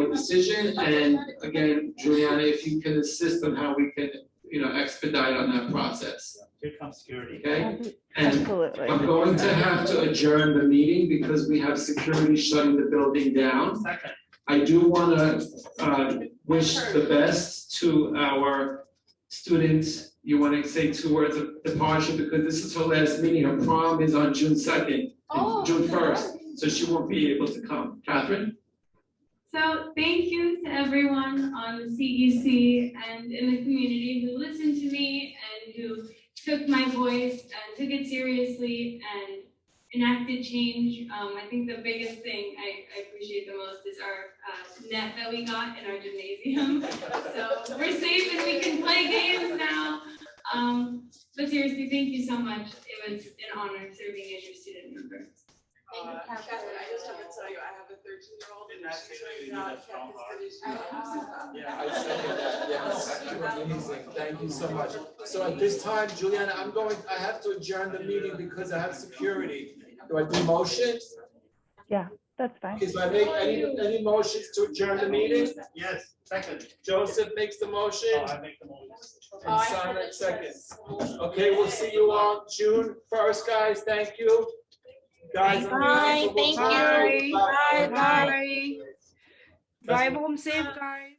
decision, and again, Juliana, if you can assist on how we can, expedite on that process. Here comes security. Okay? And Absolutely. I'm going to have to adjourn the meeting because we have security shutting the building down. Second. I do want to wish the best to our students. You want to say 2 words of departure because this is her last meeting. Her prom is on June 2nd, and June 1st, so she won't be able to come. Catherine? So thank you to everyone on the CEC and in the community who listened to me and who took my voice and took it seriously and enacted change. I think the biggest thing I appreciate the most is our net that we got in our gymnasium. So we're safe and we can play games now. But seriously, thank you so much. It was an honor serving as your student member. Catherine, I just have to tell you, I have a 13-year-old. Didn't I say that you need a strong heart? Yeah, I second that, yes. Amazing, thank you so much. So at this time, Juliana, I have to adjourn the meeting because I have security. Do I do motion? Yeah, that's fine. Okay, so I make any motions to adjourn the meeting? Yes, second. Joseph makes the motion. Oh, I make the motion. And Simon seconds. Okay, we'll see you on June 1st, guys. Thank you. Guys, Bye, thank you. Bye, Bye. bye. Drive home safe, guys.